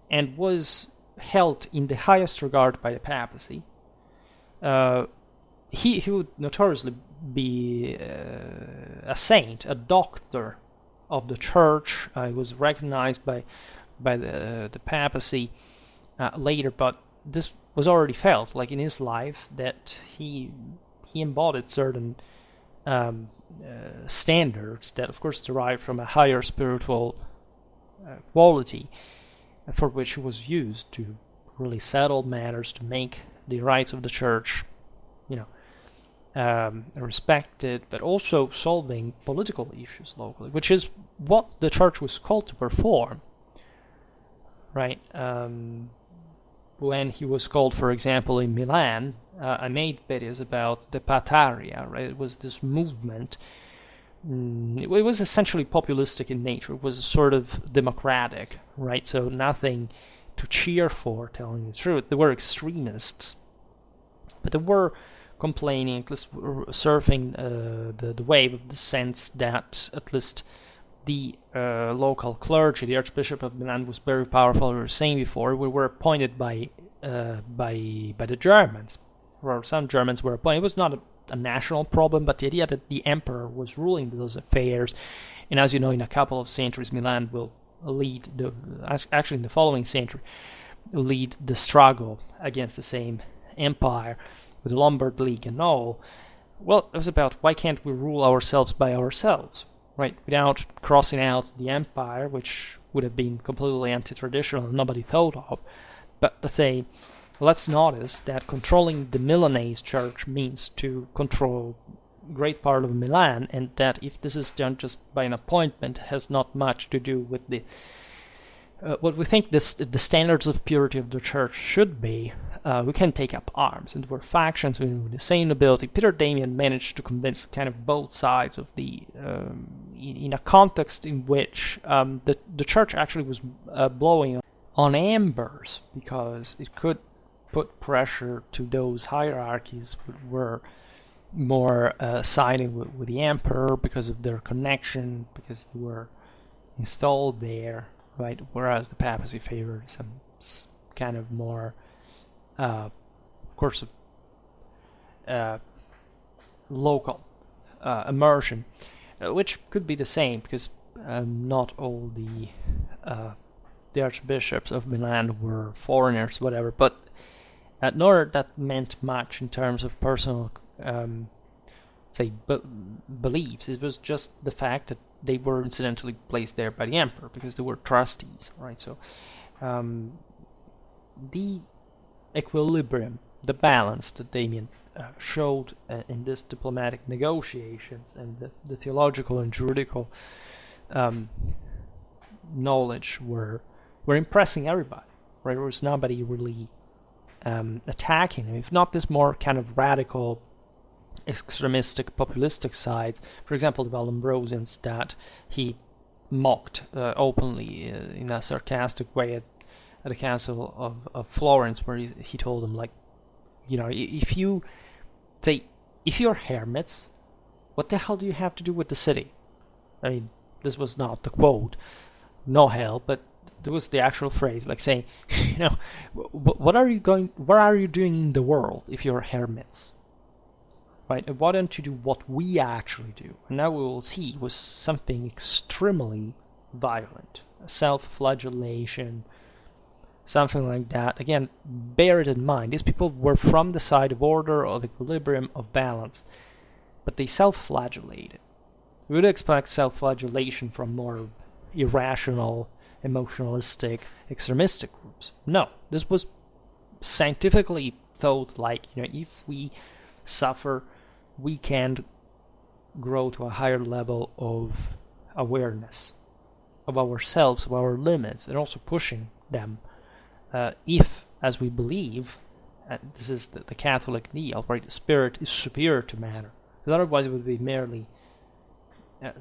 and was held in the highest regard by the papacy. He would notoriously be a saint, a doctor of the church. He was recognized by the papacy later, but this was already felt, like in his life, that he embodied certain standards that, of course, derive from a higher spiritual quality, for which he was used to really settle matters, to make the rights of the church, respected, but also solving political issues locally, which is what the church was called to perform, right? When he was called, for example, in Milan, I made videos about the Pataria, right? It was this movement. It was essentially populistic in nature. It was sort of democratic, right? So nothing to cheer for, telling the truth. There were extremists, but there were complaining, at least surfing the wave of the sense that at least the local clergy, the Archbishop of Milan, was very powerful. We were saying before, we were appointed by the Germans, or some Germans were appointed. It was not a national problem, but the idea that the emperor was ruling those affairs, and as you know, in a couple of centuries, Milan will lead actually in the following century, lead the struggle against the same empire with the Lombard League and all. Well, it was about, why can't we rule ourselves by ourselves, right? Without crossing out the empire, which would have been completely anti-traditional and nobody thought of. But let's notice that controlling the Milanese church means to control great part of Milan, and that if this is done just by an appointment, has not much to do with the what we think the standards of purity of the church should be. We can take up arms, and there were factions with the same nobility. Peter Damian managed to convince kind of both sides of the in a context in which the church actually was blowing on embers, because it could put pressure to those hierarchies who were more siding with the emperor because of their connection, because they were installed there, right? Whereas the papacy favored some kind of more, of course, local immersion, which could be the same, because not all the archbishops of Milan were foreigners, whatever, but nor that meant much in terms of personal, beliefs. It was just the fact that they were incidentally placed there by the emperor because they were trustees, right? So the equilibrium, the balance that Damian showed in this diplomatic negotiations, and the theological and juridical knowledge were impressing everybody, right? There was nobody really attacking him, if not this more kind of radical, extremistic, populistic side. For example, the Vallambrosians that he mocked openly in a sarcastic way at the Council of Florence, where he told them, like, if you're hermits, what the hell do you have to do with the city? I mean, this was not the quote, no hell, but there was the actual phrase, like saying, what are you doing in the world if you're hermits? right? And why don't you do what we actually do? And now we will see was something extremely violent, self-flagellation, something like that. Again, bear it in mind. These people were from the side of order, of equilibrium, of balance, but they self-flagellated. We would expect self-flagellation from more irrational, emotionalistic, extremistic groups. No, this was scientifically thought like, if we suffer, we can grow to a higher level of awareness of ourselves, of our limits, and also pushing them. If, as we believe, this is the Catholic ideal, right? The spirit is superior to matter. Because otherwise it would be merely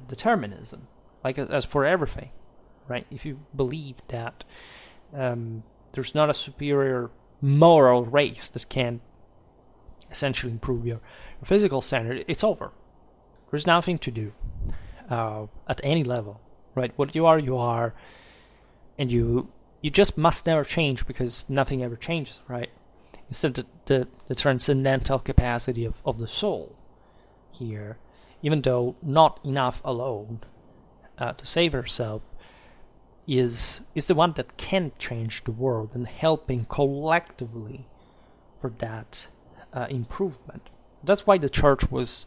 determinism, like as for everything, right? If you believe that there's not a superior moral race that can essentially improve your physical standard, it's over. There's nothing to do at any level, right? What you are, and you just must never change because nothing ever changes, right? Instead, the transcendental capacity of the soul here, even though not enough alone to save herself, is the one that can change the world and helping collectively for that improvement. That's why the church was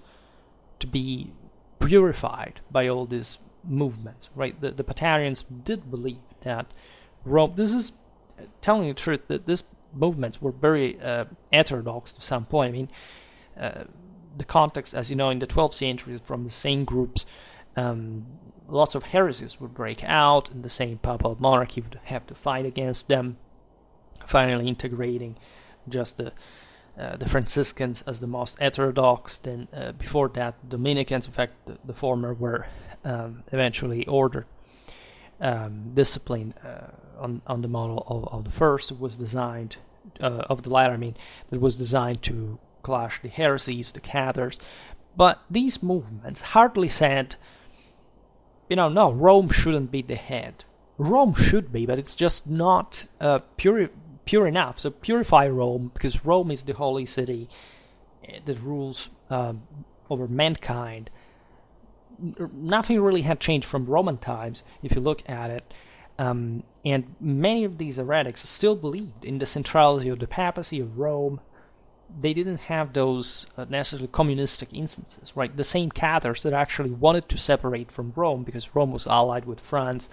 to be purified by all these movements, right? The Patarians did believe that Rome, this is telling the truth, that these movements were very heterodox to some point. I mean, the context, as you know, in the 12th century, from the same groups, lots of heresies would break out, and the same papal monarchy would have to fight against them, finally integrating just the Franciscans as the most heterodox. Then before that, Dominicans, in fact, the former were eventually ordered, disciplined on the model of the first. It was designed, of the latter, I mean, that was designed to clash the heresies, the Cathars. But these movements hardly said, no, Rome shouldn't be the head. Rome should be, but it's just not pure enough. So purify Rome, because Rome is the holy city that rules over mankind. Nothing really had changed from Roman times, if you look at it. And many of these heretics still believed in the centrality of the papacy of Rome. They didn't have those necessarily communistic instances, right? The same Cathars that actually wanted to separate from Rome because Rome was allied with France,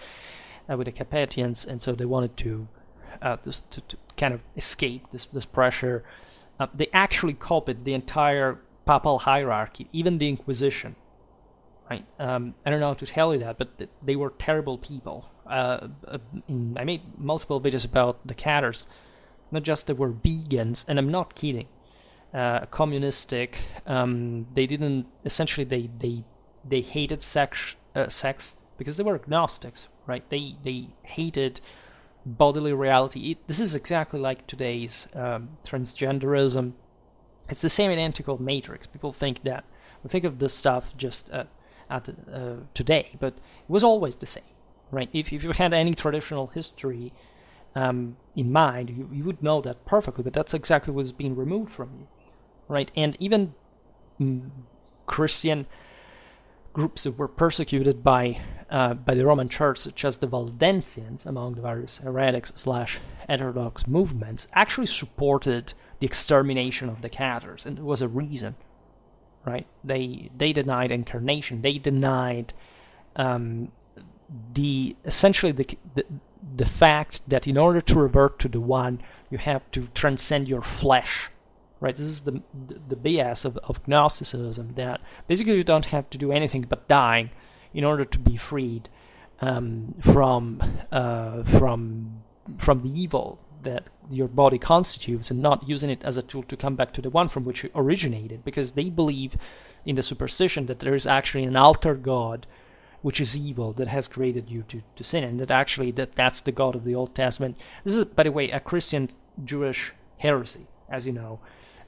with the Capetians, and so they wanted to kind of escape this pressure. They actually copied the entire papal hierarchy, even the Inquisition, right? I don't know how to tell you that, but they were terrible people. I made multiple videos about the Cathars. Not just they were vegans, and I'm not kidding. Communistic. They didn't. Essentially, they hated sex because they were agnostics, right? They hated bodily reality. This is exactly like today's transgenderism. It's the same identical matrix. People think that we think of this stuff just today, but it was always the same, right? If you had any traditional history in mind, you would know that perfectly, but that's exactly what's being removed from you, right? And even Christian groups that were persecuted by the Roman Church, such as the Valdensians, among the various heretics / heterodox movements, actually supported the extermination of the Cathars, and there was a reason, right? They denied incarnation. They denied essentially the fact that in order to revert to the one, you have to transcend your flesh, right? This is the BS of Gnosticism, that basically you don't have to do anything but dying in order to be freed from the evil that your body constitutes, and not using it as a tool to come back to the one from which it originated, because they believe in the superstition that there is actually an alter god which is evil, that has created you to sin, and that actually that's the God of the Old Testament. This is, by the way, a Christian Jewish heresy, as you know.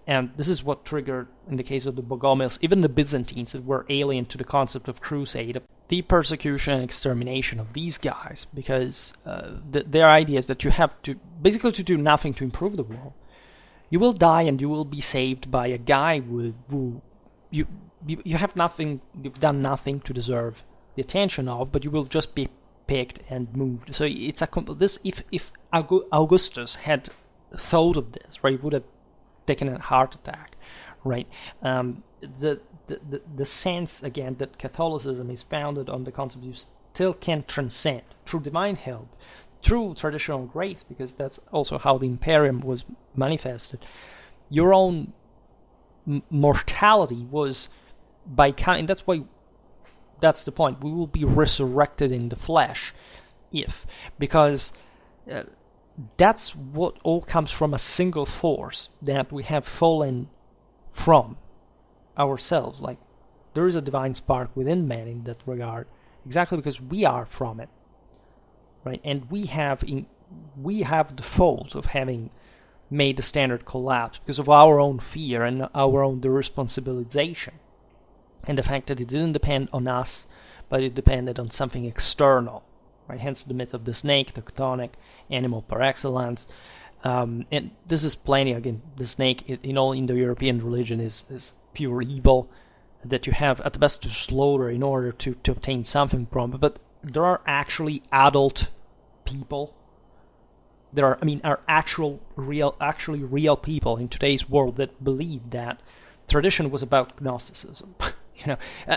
And this is what triggered, in the case of the Bogomils, even the Byzantines that were alien to the concept of crusade, the persecution and extermination of these guys, because their idea is that you have to, basically to do nothing to improve the world. You will die and you will be saved by a guy who you have nothing, you've done nothing to deserve the attention of, but you will just be picked and moved. So it's if Augustus had thought of this, right, he would have taken a heart attack, right? The sense again that Catholicism is founded on the concept you still can transcend through divine help, through traditional grace, because that's also how the Imperium was manifested. Your own mortality was and that's the point. We will be resurrected in the flesh, because that's what all comes from a single force that we have fallen from ourselves. Like, there is a divine spark within man in that regard, exactly because we are from it, right? And we have the fault of having made the standard collapse because of our own fear and our own irresponsibilization, and the fact that it didn't depend on us, but it depended on something external, right? Hence the myth of the snake, the chthonic animal par excellence. And this is plenty, again, the snake in all Indo-European religion is pure evil that you have at best to slaughter in order to obtain something from it. But there are actually adult people. There are actually real people in today's world that believe that tradition was about Gnosticism.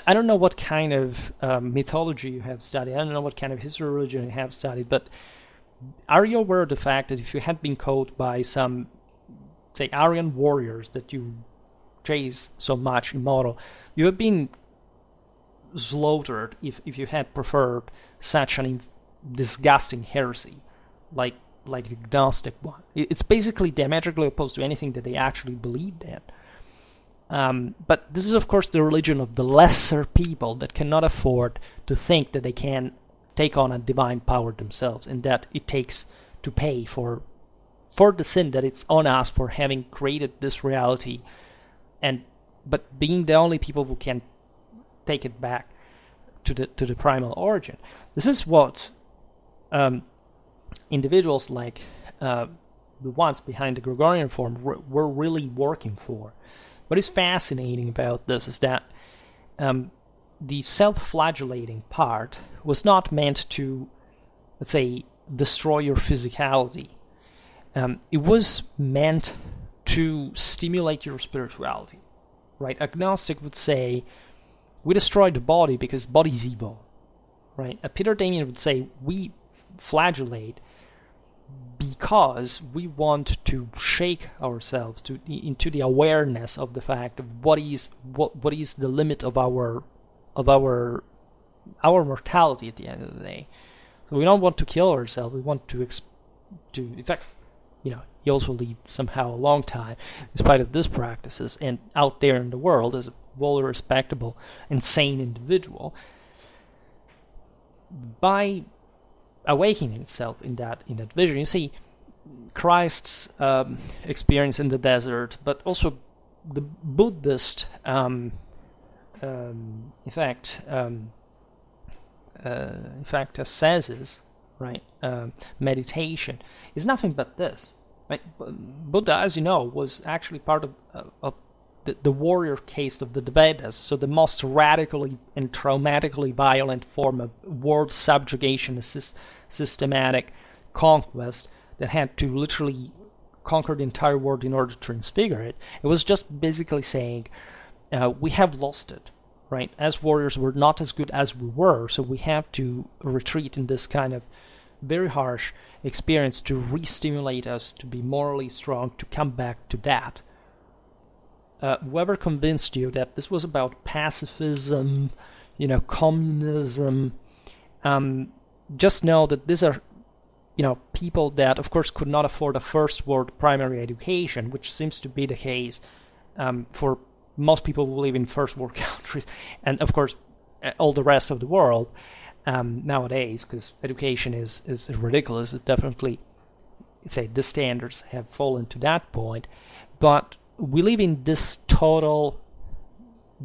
I don't know what kind of mythology you have studied. I don't know what kind of history of religion you have studied, but are you aware of the fact that if you had been caught by some, say, Aryan warriors that you chase so much in model, you have been slaughtered if you had preferred such an disgusting heresy like the Gnostic one? It's basically diametrically opposed to anything that they actually believed in. But this is, of course, the religion of the lesser people that cannot afford to think that they can take on a divine power themselves, and that it takes to pay for the sin that it's on us for having created this reality, but being the only people who can take it back to the primal origin. This is what individuals like the ones behind the Gregorian form were really working for. What is fascinating about this is that the self-flagellating part was not meant to, let's say, destroy your physicality. It was meant to stimulate your spirituality, right? Agnostic would say, we destroy the body because the body is evil, right? Peter Damian would say, we flagellate because we want to shake ourselves into the awareness of the fact of what is the limit of our mortality at the end of the day. So we don't want to kill ourselves. We want to in fact, he also lived somehow a long time in spite of these practices, and out there in the world as a well respectable and sane individual, by awakening itself in that vision. You see Christ's experience in the desert, but also the Buddhist ascesis, right? Meditation is nothing but this. Right? Buddha, as you know, was actually part of the warrior caste of the Vedas, so the most radically and traumatically violent form of world subjugation, systematic conquest that had to literally conquer the entire world in order to transfigure it. It was just basically saying, we have lost it, right? As warriors, we're not as good as we were, so we have to retreat in this kind of very harsh experience to re-stimulate us to be morally strong, to come back to that. Whoever convinced you that this was about pacifism, communism, just know that these are, people that, of course, could not afford a first world primary education, which seems to be the case for most people who live in first world countries, and of course, all the rest of the world nowadays, because education is ridiculous. It's definitely, the standards have fallen to that point, but we live in this total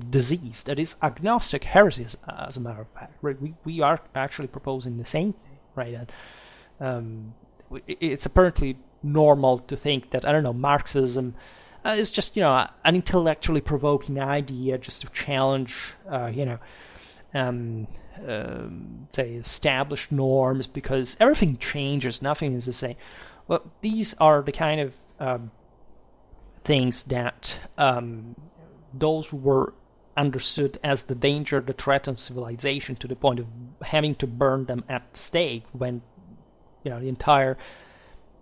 disease that is agnostic heresy, as a matter of fact. Right? We are actually proposing the same thing, right? And it's apparently normal to think that, Marxism It's just, an intellectually provoking idea just to challenge, say, established norms, because everything changes, nothing is the same. Well, these are the kind of things that those who were understood as the danger that threatened civilization to the point of having to burn them at stake when, the entire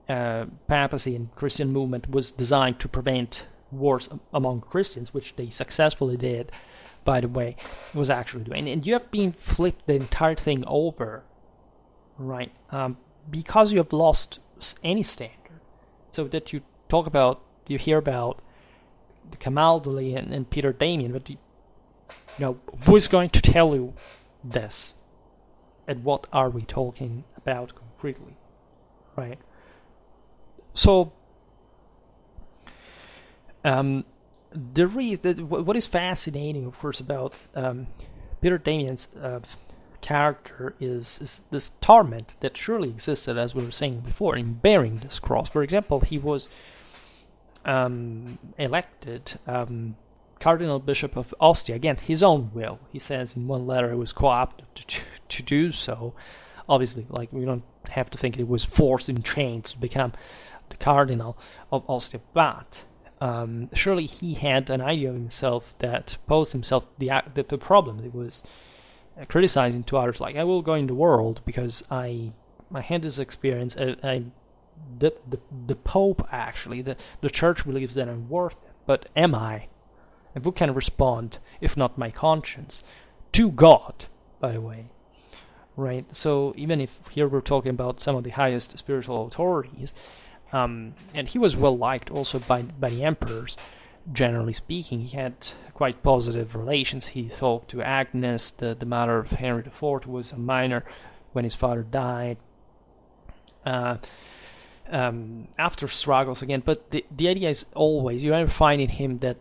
papacy and Christian movement was designed to prevent wars among Christians, which they successfully did, by the way, was actually doing. And you have been flipped the entire thing over, right? Because you have lost any standard. So that you hear about the Camaldoli and Peter Damian, but who is going to tell you this? And what are we talking about concretely, right? So, what is fascinating, of course, about Peter Damian's character is this torment that surely existed, as we were saying before, in bearing this cross. For example, he was elected Cardinal Bishop of Ostia, again, his own will. He says in one letter he was co-opted to do so. Obviously, we don't have to think it was forced in chains to become the Cardinal of Ostia, but surely he had an idea of himself that posed himself the problem. It was criticizing to others, I will go in the world because I had this experience. The Pope, actually, the Church believes that I'm worth it, but am I? And who can respond, if not my conscience, to God, by the way, right? So even if here we're talking about some of the highest spiritual authorities, and he was well liked also by the emperors, generally speaking. He had quite positive relations. He talked to Agnes, the mother of Henry IV, who was a minor when his father died. After struggles again, but the idea is always, you never find in him that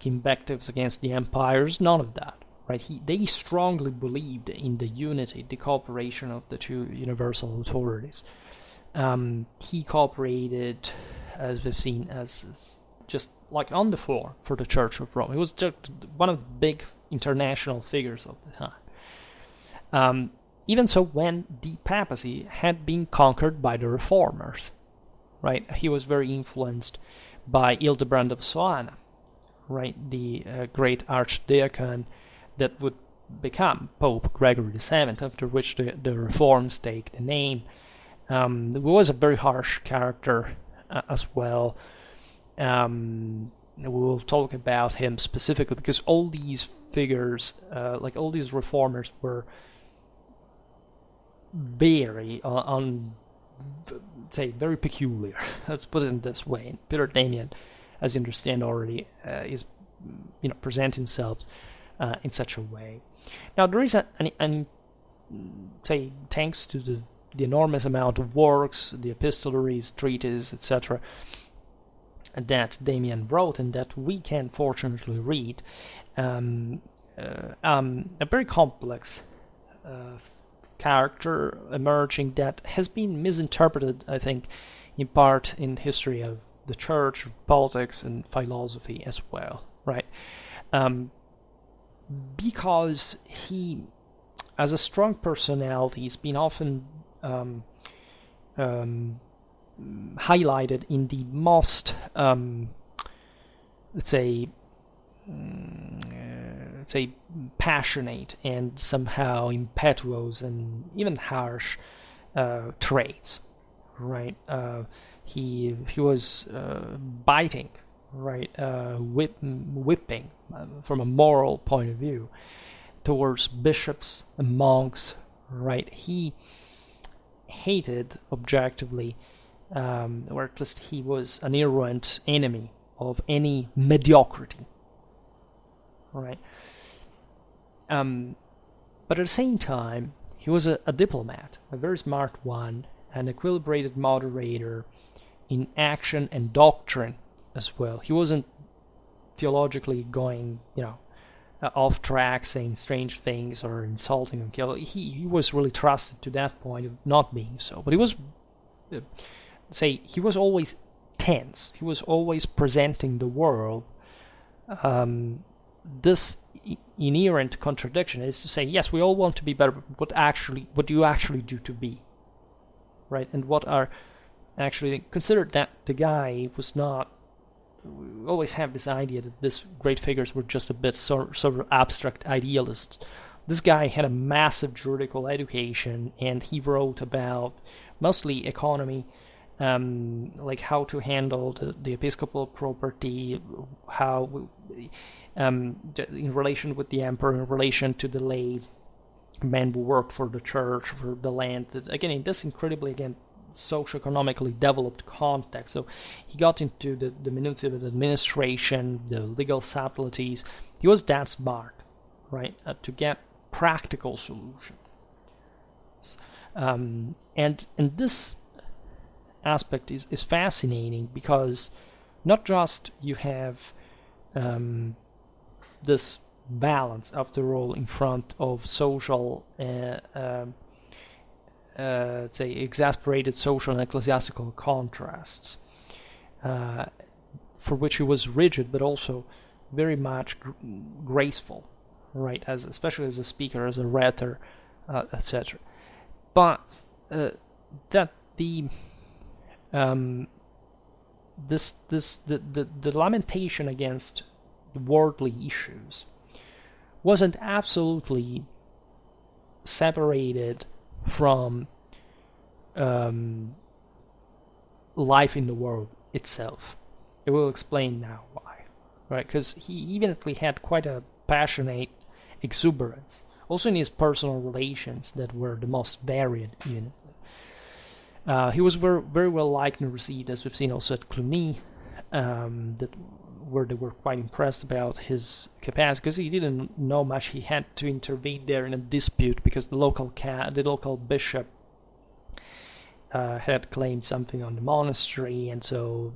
invectives against the empires, none of that, right? They strongly believed in the unity, the cooperation of the two universal authorities. He cooperated, as we've seen, as just on the floor for the Church of Rome. He was just one of the big international figures of the time. Even so, when the papacy had been conquered by the reformers, right, he was very influenced by Hildebrand of Soana, right, the great archdeacon that would become Pope Gregory VII, after which the reforms take the name. He was a very harsh character as well. We will talk about him specifically because all these figures, all these reformers, were very very peculiar. Let's put it in this way. Peter Damian, as you understand already, is present himself in such a way. Now there is thanks to the enormous amount of works, the epistolaries, treatises, etc., that Damian wrote and that we can fortunately read, a very complex character emerging that has been misinterpreted, I think, in part in the history of the church, politics, and philosophy as well, right? Because he, as a strong personality, has been often highlighted in the most, let's say, passionate and somehow impetuous and even harsh traits, right? He was biting, right? Whipping from a moral point of view towards bishops and monks, right? He hated objectively, or at least he was an irreverent enemy of any mediocrity, right? But at the same time, he was a diplomat, a very smart one, an equilibrated moderator in action and doctrine as well. He wasn't theologically going, off track, saying strange things or insulting and killing. He was really trusted to that point of not being so. But he was, he was always tense. He was always presenting the world. This inherent contradiction is to say, yes, we all want to be better, but what do you actually do to be? Right? And what are actually considered that the guy was not. We always have this idea that these great figures were just a bit sort of abstract idealists. This guy had a massive juridical education, and he wrote about mostly economy, like how to handle the episcopal property, how in relation with the emperor, in relation to the lay men who worked for the church, for the land. Again, in this incredibly, socioeconomically developed context. So he got into the minutiae of the administration, the legal subtleties. He was that smart, right, to get practical solutions. And this aspect is fascinating because not just you have this balance, after all, in front of social say exasperated social and ecclesiastical contrasts, for which he was rigid, but also very much graceful, right? Especially as a speaker, as a rhetor, etc. But that the lamentation against worldly issues wasn't absolutely separated from life in the world itself. I will explain now why, right? Because he evidently had quite a passionate exuberance, also in his personal relations that were the most varied. He was very well liked and received, as we've seen also at Cluny, where they were quite impressed about his capacity, because he didn't know much. He had to intervene there in a dispute because the local bishop had claimed something on the monastery, and so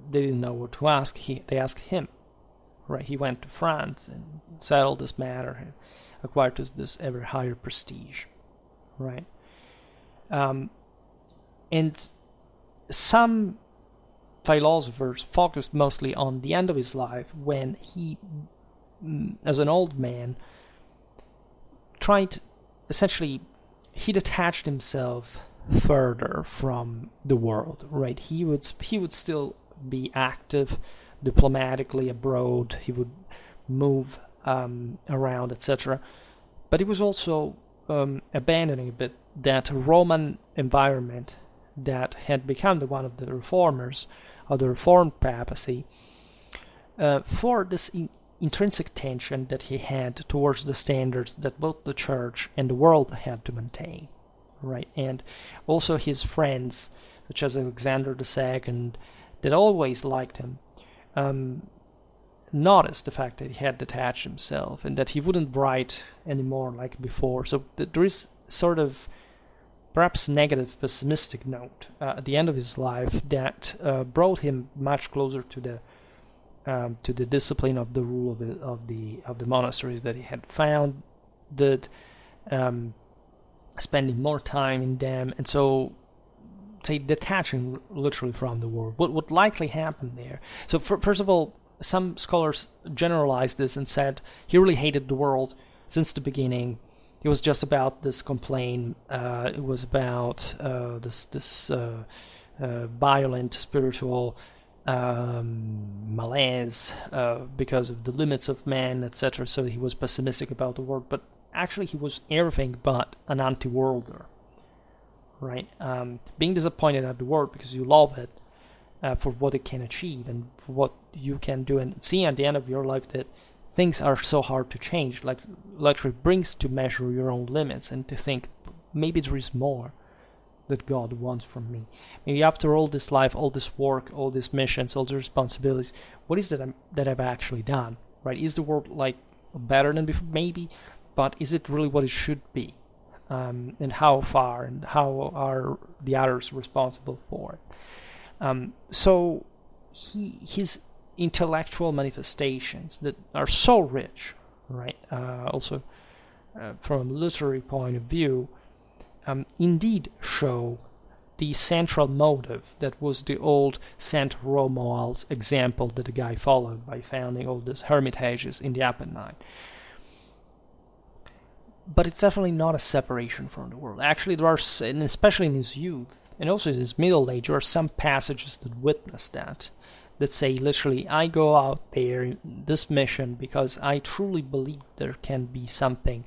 they didn't know what to ask. They asked him, right? He went to France and settled this matter and acquired this ever higher prestige, right? And some philosophers focused mostly on the end of his life, when he, as an old man, he detached himself further from the world, right? He would still be active diplomatically abroad. He would move around, etc. But he was also abandoning a bit that Roman environment that had become the one of the reformers, of the Reformed papacy, for this intrinsic tension that he had towards the standards that both the church and the world had to maintain, right? And also his friends, such as Alexander II, that always liked him, noticed the fact that he had detached himself and that he wouldn't write anymore like before. So there is sort of perhaps negative, pessimistic note at the end of his life that brought him much closer to the discipline of the rule of the monasteries that he had founded, spending more time in them, and so say detaching literally from the world. What would likely happen there? So first of all, some scholars generalized this and said he really hated the world since the beginning. It was just about this complaint. It was about this violent spiritual malaise because of the limits of man, etc. So he was pessimistic about the world. But actually, he was everything but an anti-worlder, right? Being disappointed at the world because you love it for what it can achieve and for what you can do, and see at the end of your life that things are so hard to change, like literally brings to measure your own limits and to think maybe there is more that God wants from me. Maybe after all this life, all this work, all these missions, all the responsibilities, what is that I've actually done, right? Is the world like better than before? Maybe, but is it really what it should be? And how far and how are the others responsible for it? So his intellectual manifestations that are so rich, right? Also, from a literary point of view, indeed show the central motive that was the old Saint Romuald's example that the guy followed by founding all these hermitages in the Apennine. But it's definitely not a separation from the world. Actually, there are, and especially in his youth, and also in his middle age, there are some passages that witness that say literally, I go out there in this mission because I truly believe there can be something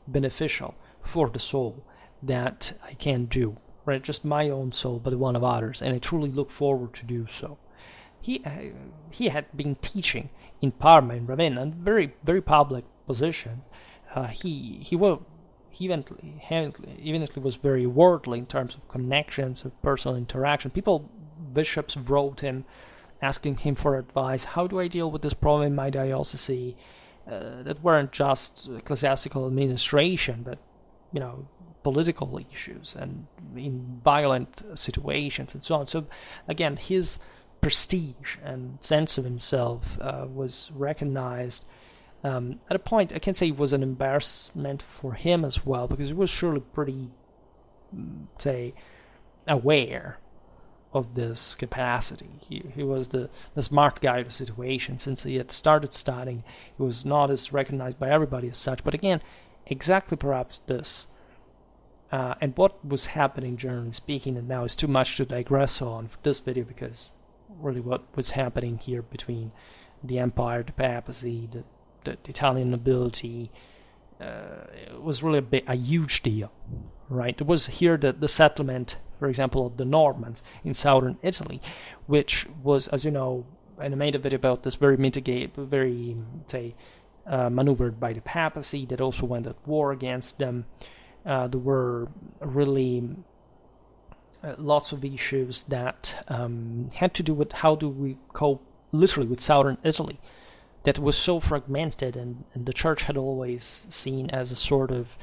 beneficial for the soul that I can do, right? Just my own soul, but one of others, and I truly look forward to do so. He had been teaching in Parma, in Ravenna, in very, very public positions. He eventually was very worldly in terms of connections, of personal interaction. Bishops wrote him, asking him for advice. How do I deal with this problem in my diocese? That weren't just ecclesiastical administration, but political issues and in violent situations and so on. So again, his prestige and sense of himself was recognized at a point. I can say it was an embarrassment for him as well, because he was surely pretty, say, aware of this capacity. He was the smart guy of the situation. Since he had started studying, he was not as recognized by everybody as such. But again, exactly perhaps this. And what was happening, generally speaking, and now is too much to digress on for this video, because really what was happening here between the empire, the papacy, the Italian nobility, was really a huge deal, right? It was here the settlement, for example, of the Normans in southern Italy, which was, as you know, and I made a video about this, very maneuvered by the papacy, that also went at war against them. There were really lots of issues that had to do with how do we cope literally with southern Italy, that was so fragmented, and the church had always seen as a sort of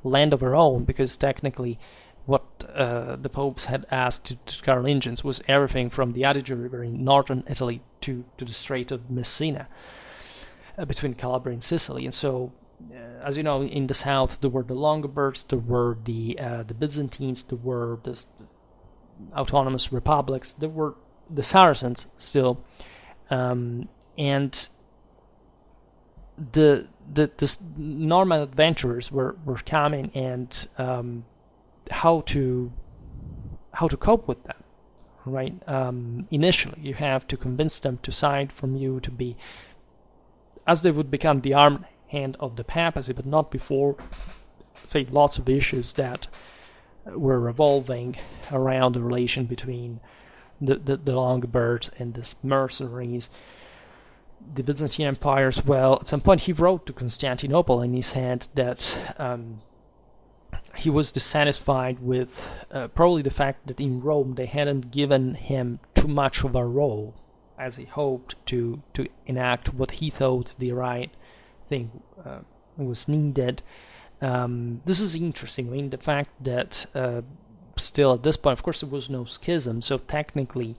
land of her own, because technically what the popes had asked to Carolingians was everything from the Adige River in northern Italy to the Strait of Messina, between Calabria and Sicily. And so, as you know, in the south there were the Longobards, there were the Byzantines, there were the autonomous republics, there were the Saracens still, and the Norman adventurers were coming, and how to cope with them, right? Initially, you have to convince them to side from you, to be, as they would become, the armed hand of the papacy, but not before, say, lots of issues that were revolving around the relation between the Longobards and the mercenaries, the Byzantine Empire as well. At some point, he wrote to Constantinople in his hand that he was dissatisfied with probably the fact that in Rome they hadn't given him too much of a role, as he hoped to enact what he thought the right thing was needed. This is interesting. I mean, the fact that still at this point, of course, there was no schism, so technically,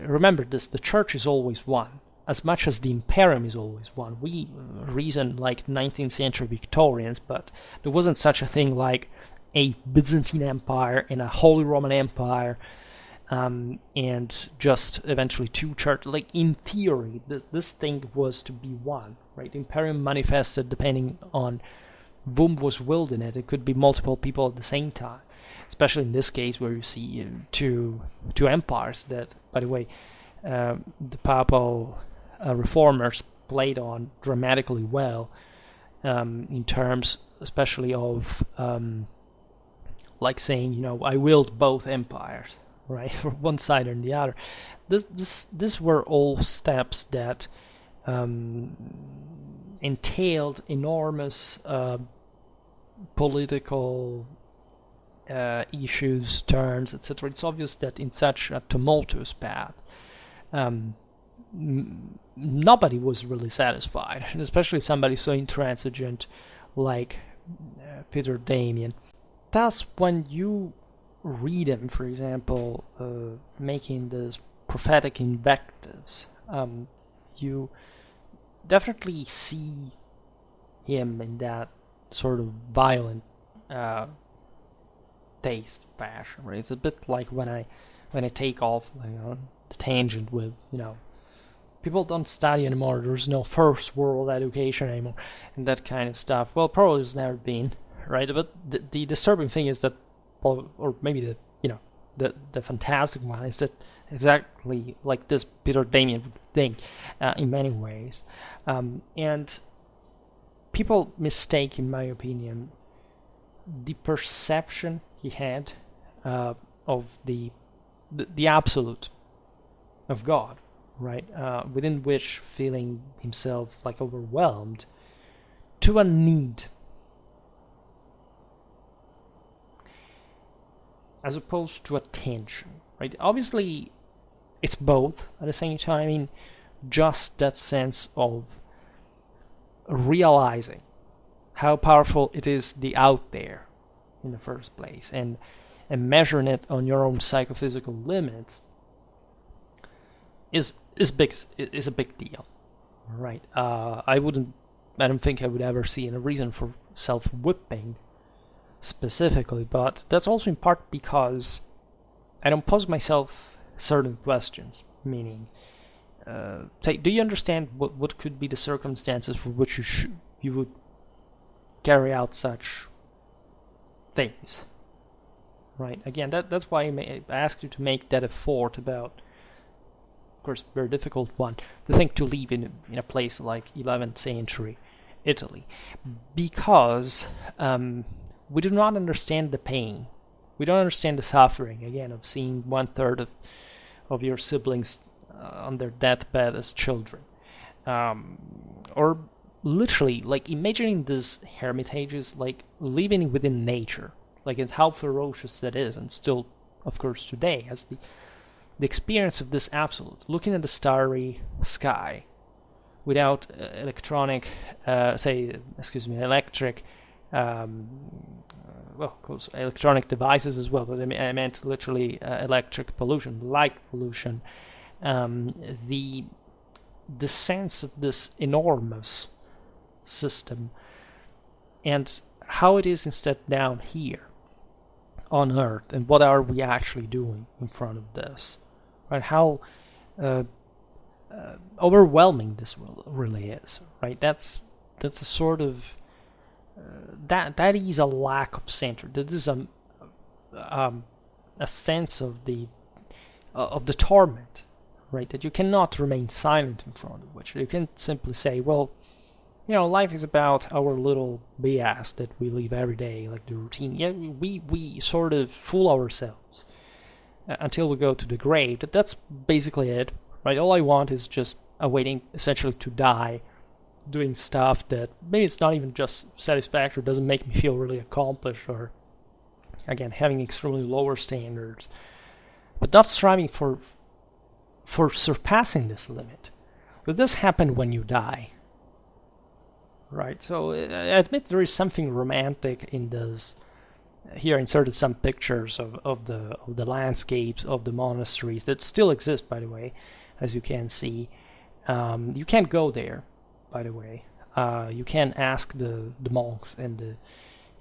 remember this: the church is always one, as much as the imperium is always one. We reason like 19th century Victorians, but there wasn't such a thing like a Byzantine Empire and a Holy Roman Empire, and just eventually two churches. Like, in theory, this thing was to be one, right? Imperium manifested depending on whom was willed in it. It could be multiple people at the same time, especially in this case where you see two empires that, by the way, the papal reformers played on dramatically well, in terms especially of like saying, I willed both empires, right, for one side or the other. This were all steps that entailed enormous political issues, turns, etc. It's obvious that in such a tumultuous path, nobody was really satisfied, and especially somebody so intransigent like Peter Damian. Thus, when you read him, for example, making these prophetic invectives, you definitely see him in that sort of violent taste fashion, right? It's a bit like when I take off on the tangent with, people don't study anymore. There's no first world education anymore, and that kind of stuff. Well, probably there's never been, right? But the disturbing thing is that, or maybe the fantastic one is that exactly like this Peter Damian would think in many ways, and people mistake, in my opinion, the perception he had of the absolute of God, right? Within which feeling himself like overwhelmed to a need, as opposed to attention, right? Obviously, it's both at the same time. I mean, just that sense of realizing how powerful it is, the out there in the first place, and measuring it on your own psychophysical limits is a big deal, right? I don't think I would ever see any reason for self-whipping specifically, but that's also in part because I don't pose myself certain questions, meaning, say, do you understand what could be the circumstances for which you would carry out such things, right? Again, that's why I asked you to make that effort about, of course, very difficult one, to think to live in a place like 11th century Italy, because we do not understand the pain. We don't understand the suffering, again, of seeing 1/3 of your siblings on their deathbed as children, or literally, like, imagining these hermitages, like, living within nature, like, and how ferocious that is, and still, of course, today, as the experience of this absolute, looking at the starry sky, without electric, electronic devices as well, but I meant literally electric pollution, light pollution, the sense of this enormous system, and how it is instead down here on Earth, and what are we actually doing in front of this, right? How overwhelming this really is, right? That's a sort of that is a lack of center. That is a sense of the torment, right? That you cannot remain silent in front of which. You can simply say, well, life is about our little BS that we live every day, like the routine. Yeah, we sort of fool ourselves until we go to the grave. That's basically it, right? All I want is just awaiting, essentially, to die, doing stuff that maybe it's not even just satisfactory, doesn't make me feel really accomplished, or, again, having extremely lower standards, but not striving for surpassing this limit. But this happens when you die. Right, so I admit there is something romantic in this. Here I inserted some pictures of the landscapes of the monasteries that still exist, by the way, as you can see. You can't go there, by the way. You can ask the monks, and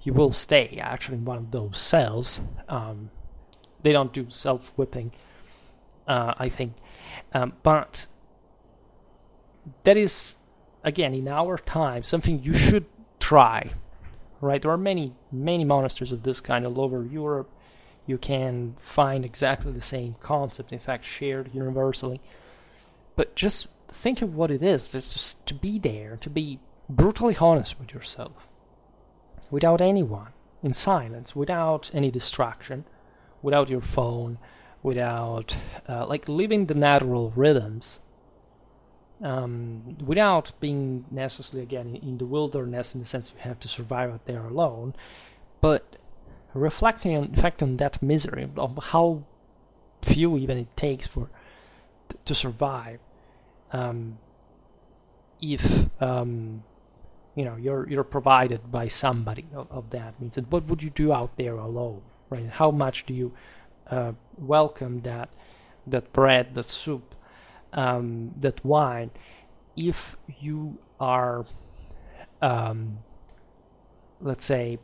you will stay actually in one of those cells. They don't do self-whipping, I think, but that is, again, in our time, something you should try, right? There are many monasteries of this kind all over Europe. You can find exactly the same concept, in fact, shared universally. But just think of what it is, just to be there, to be brutally honest with yourself, without anyone, in silence, without any distraction, without your phone, without, living the natural rhythms, without being necessarily, again, in the wilderness, in the sense you have to survive out there alone, but reflecting in fact on that misery, of how few even it takes to survive. If you're provided by somebody of that means, and what would you do out there alone, right? How much do you welcome that bread, that soup, that wine, if you are, let's say,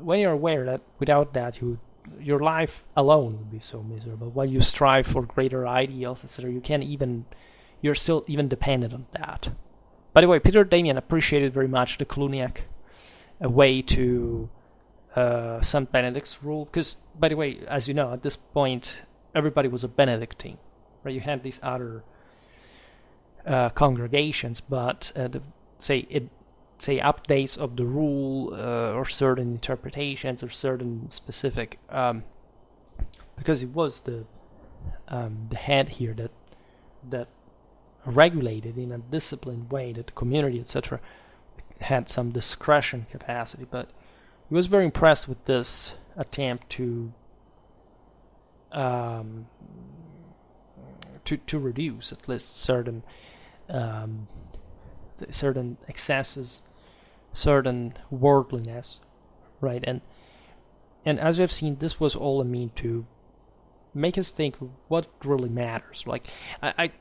when you're aware that without that your life alone would be so miserable, while you strive for greater ideals, etc., you're still even dependent on that. By the way, Peter Damian appreciated very much the Cluniac way to St. Benedict's rule, because, by the way, as you know, at this point, everybody was a Benedictine, right? You had these other congregations, but say updates of the rule or certain interpretations or certain specific, because it was the head here that regulated in a disciplined way, that the community, etc., had some discretion capacity. But he was very impressed with this attempt to reduce at least certain excesses, certain worldliness, right? And as we have seen, this was all a mean to make us think what really matters. Like, I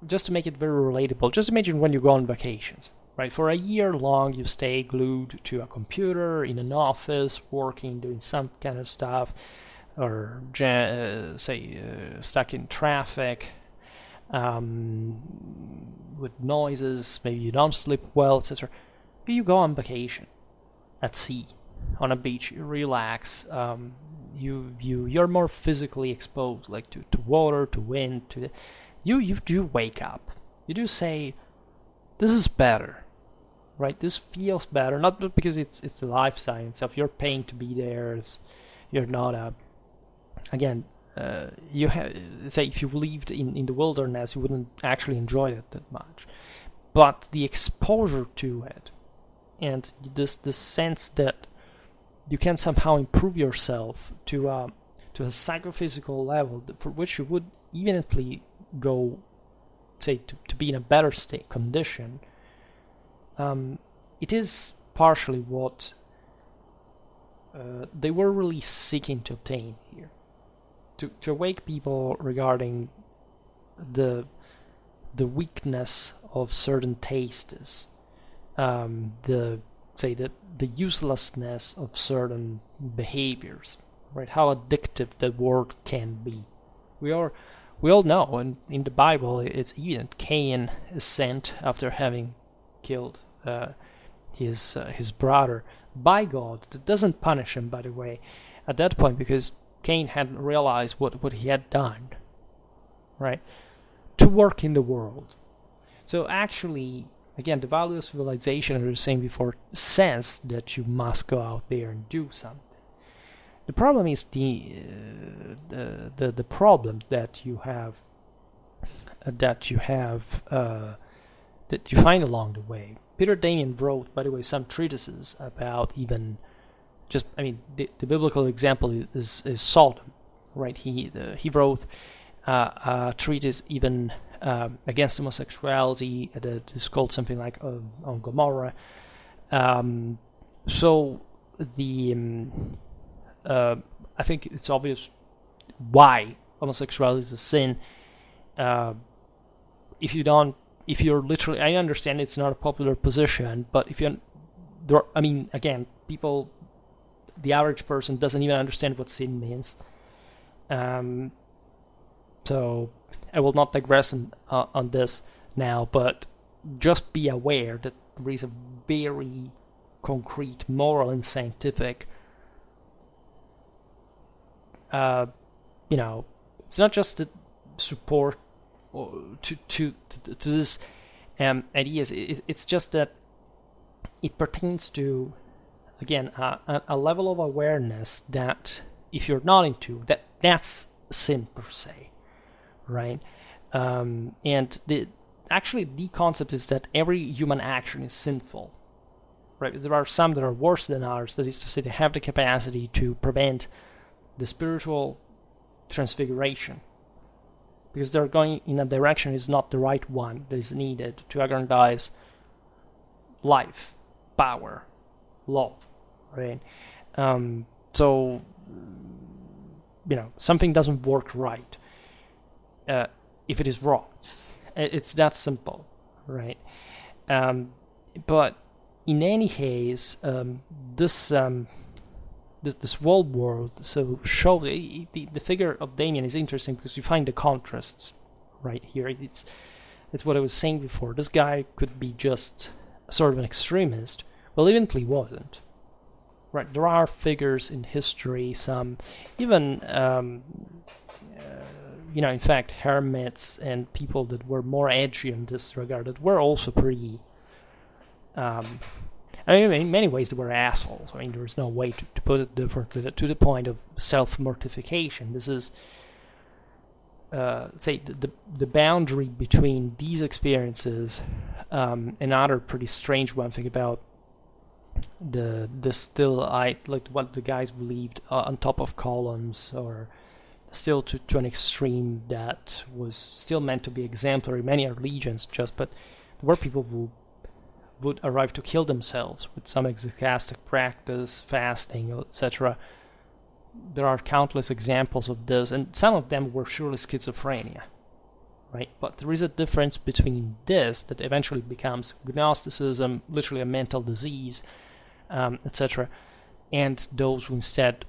just to make it very relatable, just imagine when you go on vacations, right? For a year long, you stay glued to a computer in an office, working, doing some kind of stuff, or stuck in traffic, with noises, maybe you don't sleep well, etc. But you go on vacation at sea, on a beach, you relax, you're more physically exposed, like to water, to wind, you do wake up. You do say, this is better, right? This feels better, not because it's the lifestyle itself. You're paying to be there. You're not you have, say, if you lived in the wilderness, you wouldn't actually enjoy it that much. But the exposure to it, and this sense that you can somehow improve yourself to a psychophysical level for which you would evidently go, say, to be in a better state condition, it is partially what they were really seeking to obtain here, to awake people regarding the weakness of certain tastes, the uselessness of certain behaviors, right? How addictive the world can be. We all know, and in the Bible it's evident, Cain is sent after having killed his brother by God. That doesn't punish him, by the way, at that point, because Cain hadn't realized what he had done, right? To work in the world. So actually, again, the value of civilization, as I was saying before, says that you must go out there and do something. The problem is the problem that you have that you find along the way. Peter Damian wrote, by the way, some treatises about even just, I mean, the biblical example is Sodom, right? He wrote a treatise even against homosexuality that is called something like on Gomorrah. So I think it's obvious why homosexuality is a sin. If you're literally, I understand it's not a popular position, but if you're, again, people, the average person doesn't even understand what sin means. So I will not digress on this now, but just be aware that there is a very concrete moral and scientific, it's not just the support to this ideas. It's just that it pertains to, again, a level of awareness that if you're not into that's sin per se, right? And the concept is that every human action is sinful, right? There are some that are worse than others. That is to say, they have the capacity to prevent the spiritual transfiguration, because they're going in a direction is not the right one that is needed to aggrandize life, power, love, right? So, something doesn't work right if it is wrong. It's that simple, right? But in any case, this this whole world. So show the figure of Damian is interesting because you find the contrasts right here. It's what I was saying before. This guy could be just sort of an extremist. Well, evidently wasn't. Right, there are figures in history, some even, in fact, hermits and people that were more edgy in this regard that were also pretty, in many ways they were assholes. I mean, there is no way to put it differently, to the point of self-mortification. This is, say, the boundary between these experiences, another pretty strange one thing about the still-ites, like what the guys believed on top of columns, or still to an extreme that was still meant to be exemplary. Many are legions, but there were people who would arrive to kill themselves with some exocastic practice, fasting, etc. There are countless examples of this, and some of them were surely schizophrenia, right? But there is a difference between this, that eventually becomes Gnosticism, literally a mental disease, etc., and those who instead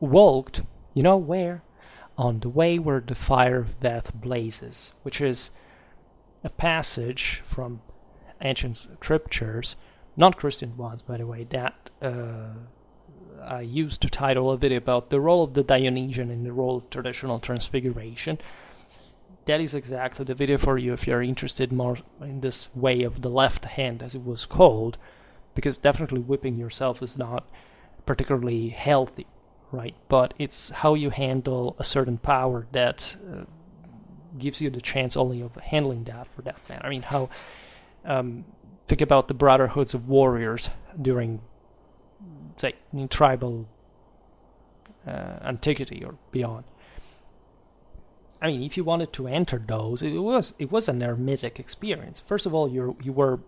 walked, you know where? On the way where the fire of death blazes, which is a passage from ancient scriptures, non-Christian ones, by the way, that I used to title a video about the role of the Dionysian in the role of traditional transfiguration. That is exactly the video for you if you're interested more in this way of the left hand, as it was called, because definitely whipping yourself is not particularly healthy, right? But it's how you handle a certain power that gives you the chance only of handling that, for that matter. I mean, how think about the brotherhoods of warriors during, say, in tribal antiquity or beyond. I mean, if you wanted to enter those, it was an hermetic experience. First of all, you were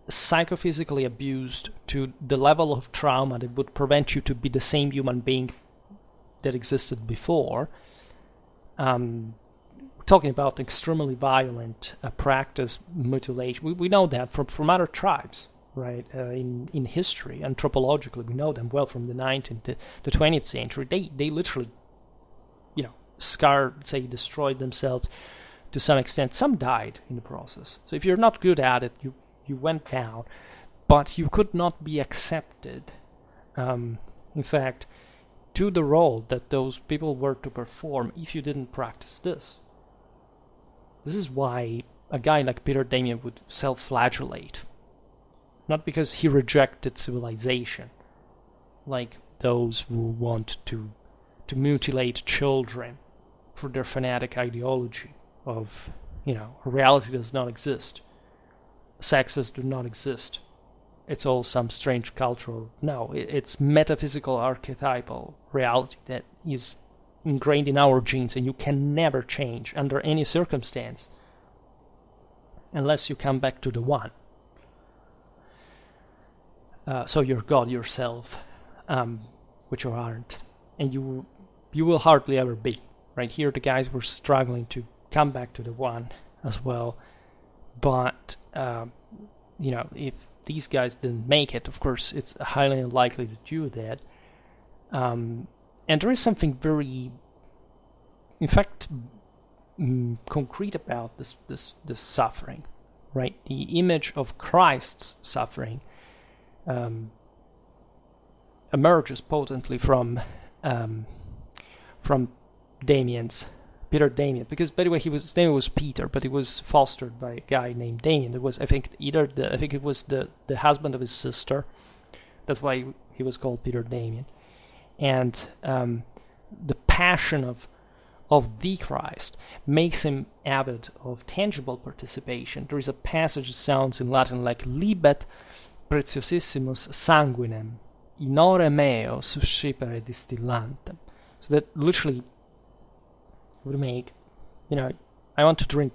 psychophysically abused to the level of trauma that would prevent you to be the same human being that existed before. Talking about extremely violent practice, mutilation. We know that from other tribes, right? In history, anthropologically, we know them well from the 19th to the 20th century. They literally, scarred, say, destroyed themselves to some extent. Some died in the process. So if you're not good at it, you went down, but you could not be accepted, in fact, to the role that those people were to perform if you didn't practice this. This is why a guy like Peter Damian would self-flagellate. Not because he rejected civilization, like those who want to mutilate children for their fanatic ideology of, reality does not exist. Sexes do not exist. It's all some strange cultural... No, it's metaphysical archetypal reality that is ingrained in our genes, and you can never change under any circumstance unless you come back to the one. So you're God yourself, which you aren't, and you will hardly ever be. Right here, the guys were struggling to come back to the one as well, but if these guys didn't make it, of course, it's highly unlikely that you did. And there is something very, in fact, concrete about this suffering, right? The image of Christ's suffering emerges potently from Peter Damian, because, by the way, his name was Peter, but he was fostered by a guy named Damian. It was, I think, it was the husband of his sister. That's why he was called Peter Damian. And the passion of the Christ makes him avid of tangible participation. There is a passage that sounds in Latin like "libet preciosissimus sanguinem in ore meo suscipere distillantem." So that literally would make, I want to drink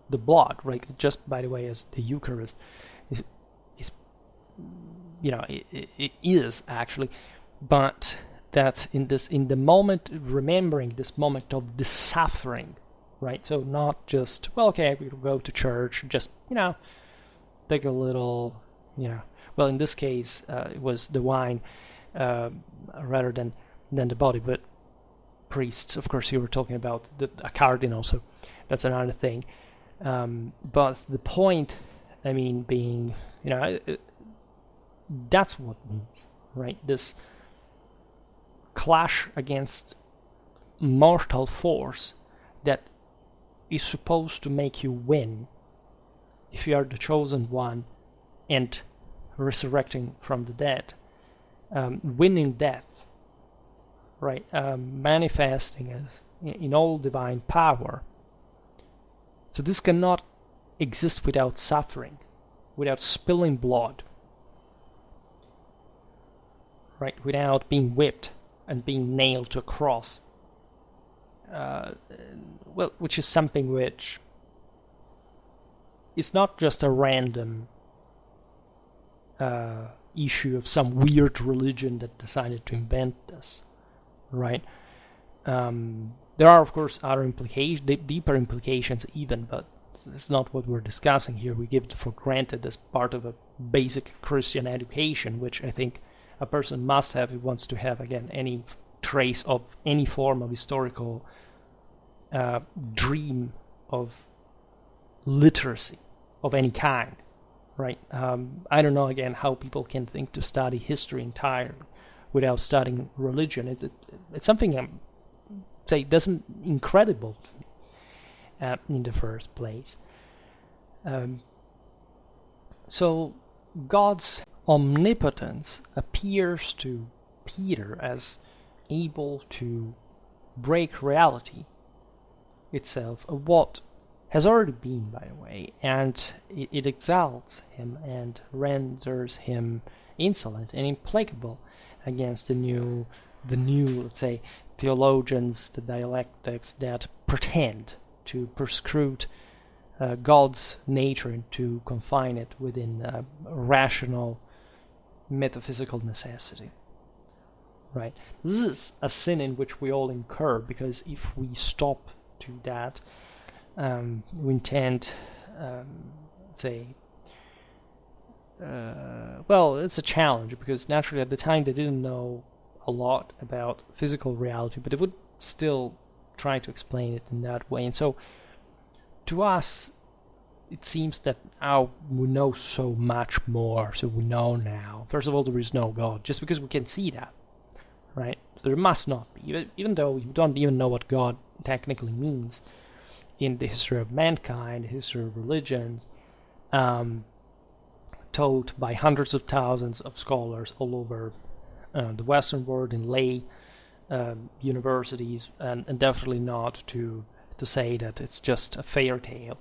the blood, right? Just by the way, as the Eucharist is it is actually, but that in the moment, remembering this moment of the suffering, right? So not just, well, okay, we will go to church, just, take a little, well, in this case, it was the wine, rather than the body. But priests, of course, you were talking about a cardinal, so that's another thing. But the point, I mean, being, that's what it means, right? This clash against mortal force that is supposed to make you win if you are the chosen one and resurrecting from the dead, winning death, right? Manifesting as in all divine power. So this cannot exist without suffering, without spilling blood, right? Without being whipped and being nailed to a cross. Well, which is something which is not just a random issue of some weird religion that decided to invent this, right? There are, of course, other implications, deeper implications even, but it's not what we're discussing here. We give it for granted as part of a basic Christian education, which I think a person must have if he wants to have, again, any trace of any form of historical dream of literacy of any kind, right? I don't know, again, how people can think to study history entirely without studying religion. It's something say doesn't incredible in the first place. So God's omnipotence appears to Peter as able to break reality itself, what has already been, by the way, and it exalts him and renders him insolent and implacable against the new, let's say, theologians, the dialectics that pretend to persecute God's nature and to confine it within rational metaphysical necessity. Right? This is a sin in which we all incur, because if we stop to that, we intend, say, well, it's a challenge, because naturally at the time they didn't know a lot about physical reality, but they would still try to explain it in that way. And so to us, it seems that now we know so much more. So we know now, first of all, there is no God, just because we can see that, right? There must not be, even though you don't even know what God technically means in the history of mankind, the history of religion, taught by hundreds of thousands of scholars all over the Western world in lay universities, and definitely not to say that it's just a fairy tale,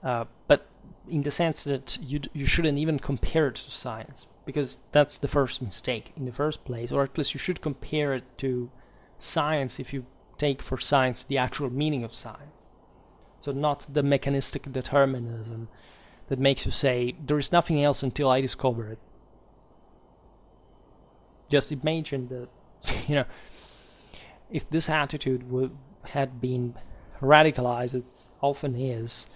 but in the sense that you shouldn't even compare it to science, because that's the first mistake in the first place, or at least you should compare it to science if you take for science the actual meaning of science. So not the mechanistic determinism that makes you say, there is nothing else until I discover it. Just imagine that, if this attitude had been radicalized, it often is.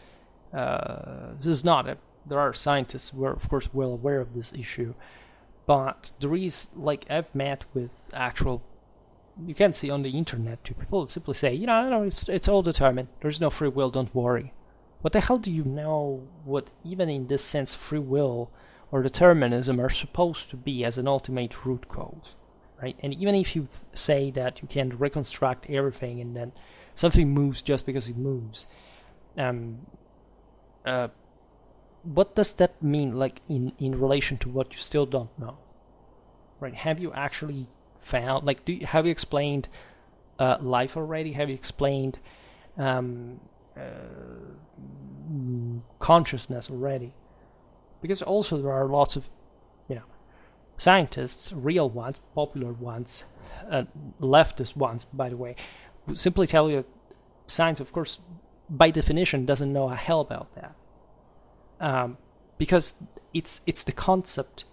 This is not there are scientists who are, of course, well aware of this issue, but there is, like, I've met with actual, you can see on the internet too, people simply say, it's all determined. There's no free will, don't worry. What the hell do you know what, even in this sense, free will or determinism are supposed to be as an ultimate root cause, right? And even if you say that you can reconstruct everything and then something moves just because it moves, what does that mean, like, in relation to what you still don't know, right? Have you actually found, like, have you explained life already? Have you explained consciousness already? Because also there are lots of, scientists, real ones, popular ones, leftist ones, by the way, who simply tell you science, of course, by definition, doesn't know a hell about that. Because it's the concept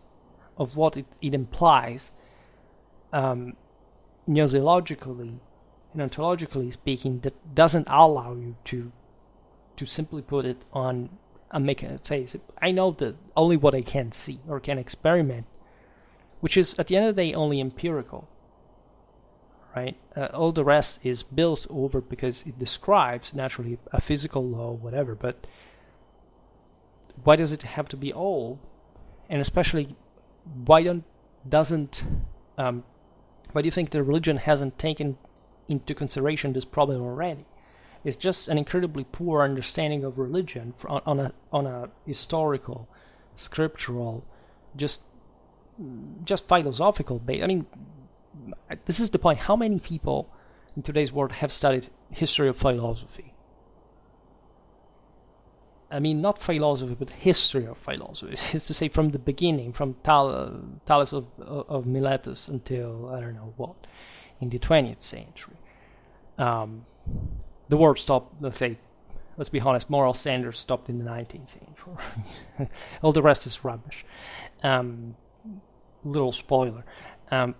of what it implies, gnoseologically and ontologically speaking, that doesn't allow you to simply put it on a say, I know that only what I can see or can experiment which is at the end of the day only empirical, right? All the rest is built over because it describes naturally a physical law, whatever. But why does it have to be all? And especially, why do you think the religion hasn't taken into consideration this problem already? It's just an incredibly poor understanding of religion on a historical, scriptural, just philosophical base. I mean, this is the point. How many people in today's world have studied history of philosophy? I mean, not philosophy, but history of philosophy. It's to say, from the beginning, from Thales of Miletus until, I don't know what, in the 20th century. The world stopped, let's be honest, moral standards stopped in the 19th century. All the rest is rubbish. Little spoiler. I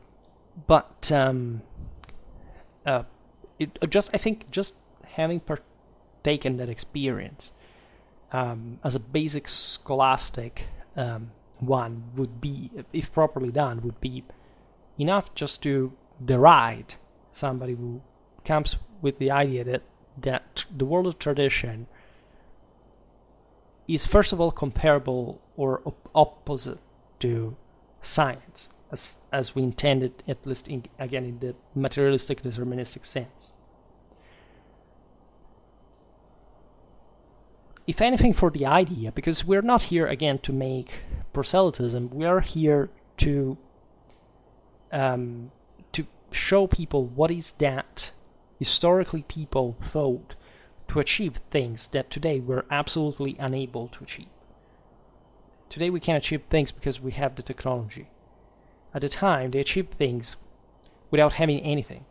think just having partaken that experience as a basic scholastic one would be, if properly done, would be enough just to deride somebody who comes with the idea that the world of tradition is first of all comparable or opposite to science, as we intended, at least in the materialistic deterministic sense. If anything, for the idea, because we're not here again to make proselytism, we are here to show people what is that historically people thought to achieve things that today we're absolutely unable to achieve. Today we can achieve things because we have the technology. At the time, they achieved things without having anything.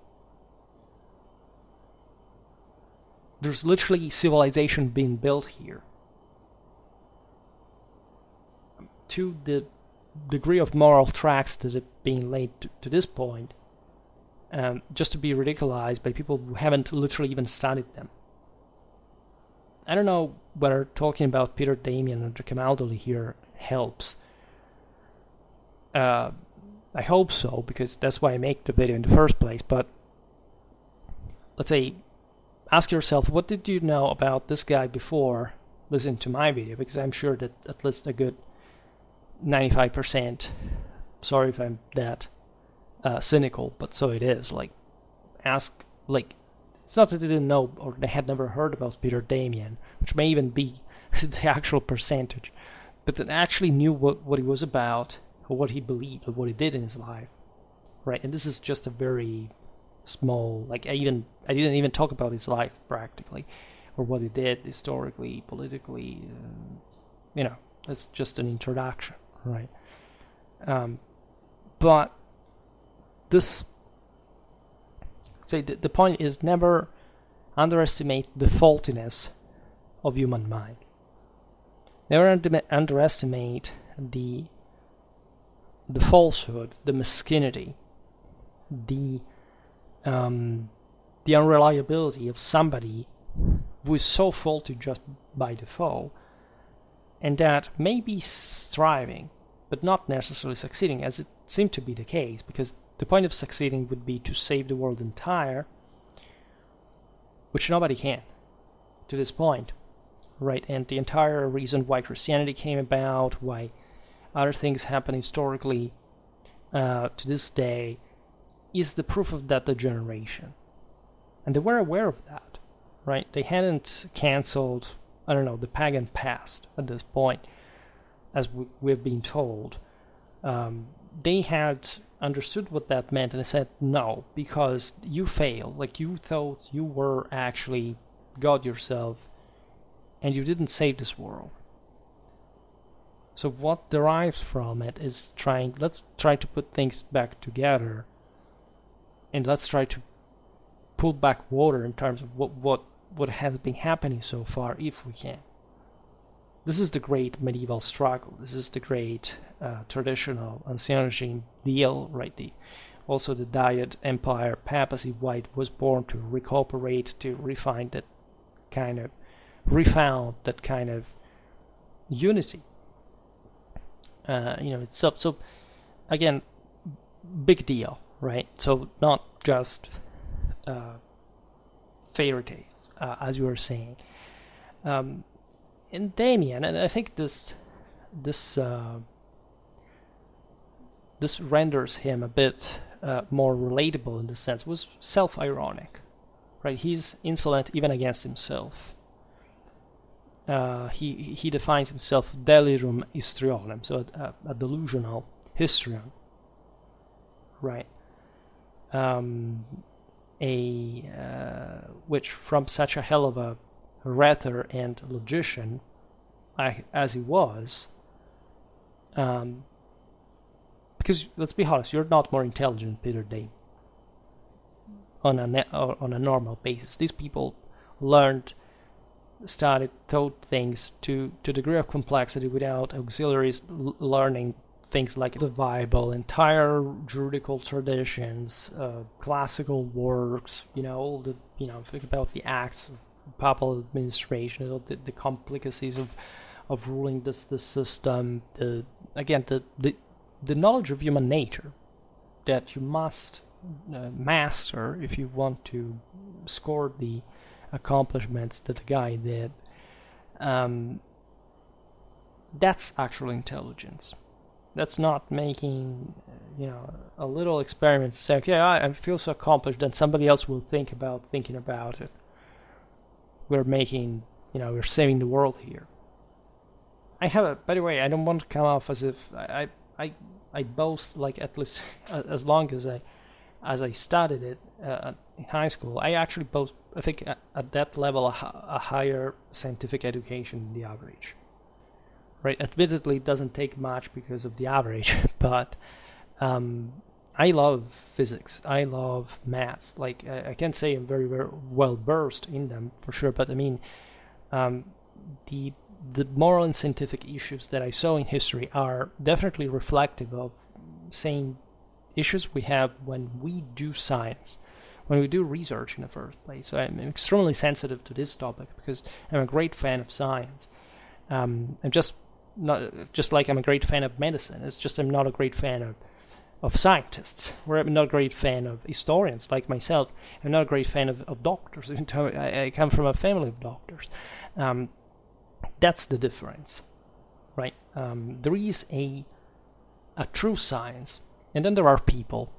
There's literally civilization being built here. To the degree of moral tracks that have been laid to this point, just to be ridiculized by people who haven't literally even studied them. I don't know whether talking about Peter Damian and Camaldoli here helps. I hope so, because that's why I make the video in the first place. But let's say, ask yourself, what did you know about this guy before listening to my video? Because I'm sure that at least a good 95%, sorry if I'm that cynical, but so it is. It's not that they didn't know or they had never heard about Peter Damian, which may even be the actual percentage, but that actually knew what he was about, or what he believed, or what he did in his life, right? And this is just a very small, I didn't even talk about his life practically, or what he did historically, politically, that's just an introduction, right? But this, the point is, never underestimate the faultiness of human mind. Never underestimate the falsehood, the mesquinity, the unreliability of somebody who is so faulty just by default, and that may be striving, but not necessarily succeeding, as it seemed to be the case, because the point of succeeding would be to save the world entire, which nobody can to this point, right? And the entire reason why Christianity came about, why other things happen historically to this day, is the proof of that degeneration. And they were aware of that, right? They hadn't cancelled, the pagan past at this point, as we've been told. They had understood what that meant, and they said, no, because you failed. You thought you were actually God yourself, and you didn't save this world. So what derives from it is let's try to put things back together, and let's try to pull back water in terms of what has been happening so far, if we can. This is the great medieval struggle. This is the great traditional ancien regime deal, right? Also the Diet Empire Papacy, why it was born, to recuperate, to refound that kind of unity. It's up. So again, big deal, right? So not just fairy tales, as you were saying. In Damian, and I think this renders him a bit more relatable in this sense, was self-ironic, right? He's insolent even against himself. He defines himself delirium histrionem, so a delusional histrion, right? Which from such a hell of a rhetor and logician as he was, because let's be honest, you're not more intelligent than Peter Damian on a normal basis. These people learned, studied, taught things to a degree of complexity without auxiliaries, learning things like the Bible, entire juridical traditions, classical works, all the, think about the acts of papal administration, the complicacies of ruling this system, the knowledge of human nature that you must master if you want to score the accomplishments that the guy did. That's actual intelligence. That's not making a little experiment to say, okay, I feel so accomplished, then somebody else will thinking about it. We're making, we're saving the world here. By the way, I don't want to come off as if I boast, like, at least as long as I studied it in high school, I actually boast, I think at that level, a higher scientific education than the average. Right? Admittedly, it doesn't take much because of the average, but I love physics. I love maths. Like, I can't say I'm very, very well versed in them for sure, but I mean, the moral and scientific issues that I saw in history are definitely reflective of same issues we have when we do science, when we do research in the first place. So I'm extremely sensitive to this topic because I'm a great fan of science. I'm just like I'm a great fan of medicine. It's just I'm not a great fan of scientists, or I'm not a great fan of historians like myself. I'm not a great fan of doctors. I come from a family of doctors. That's the difference, right? There is a true science, and then there are people.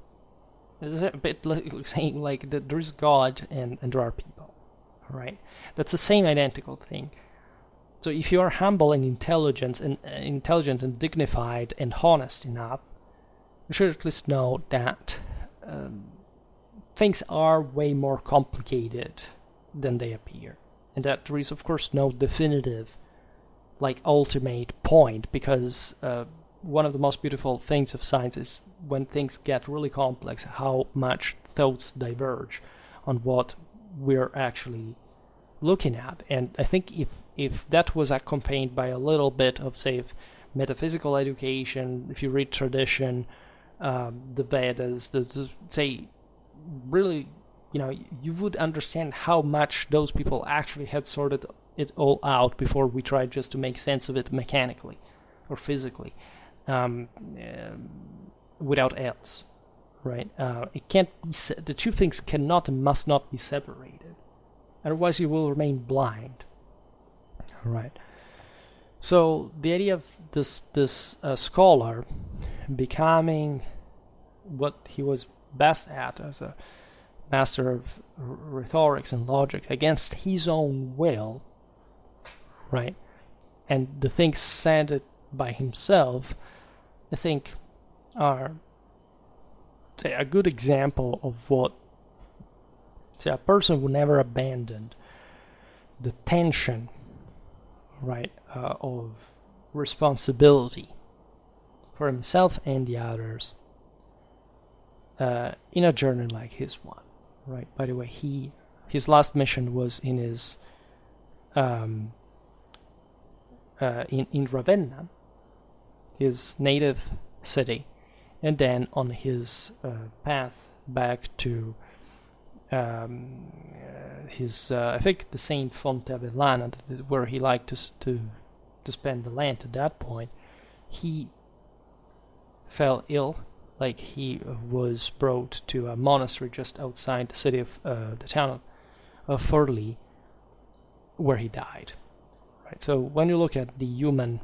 It's a bit like saying like that there is God and there are people, right? That's the same identical thing. So if you are humble and intelligent and dignified and honest enough, you should at least know that things are way more complicated than they appear, and that there is, of course, no definitive, like, ultimate point, because one of the most beautiful things of science is when things get really complex, how much thoughts diverge on what we're actually looking at. And I think if that was accompanied by a little bit of, say, metaphysical education, if you read tradition, the Vedas, say, really, you would understand how much those people actually had sorted it all out before we tried just to make sense of it mechanically or physically, without else, right? It can't be the two things cannot and must not be separated. Otherwise, you will remain blind. All right. So the idea of this scholar becoming what he was best at as a master of rhetorics and logic against his own will, right? And the things said by himself, I think, are, say, a good example of what, say, a person who never abandoned the tension, right, of responsibility for himself and the others in a journey like his one, right? By the way, his last mission was in his in Ravenna, his native city, and then on his path back to his I think the same Fonte Avellana, where he liked to spend the Lent. At that point, he fell ill, like he was brought to a monastery just outside the city of the town of Furley, where he died. Right. So when you look at the human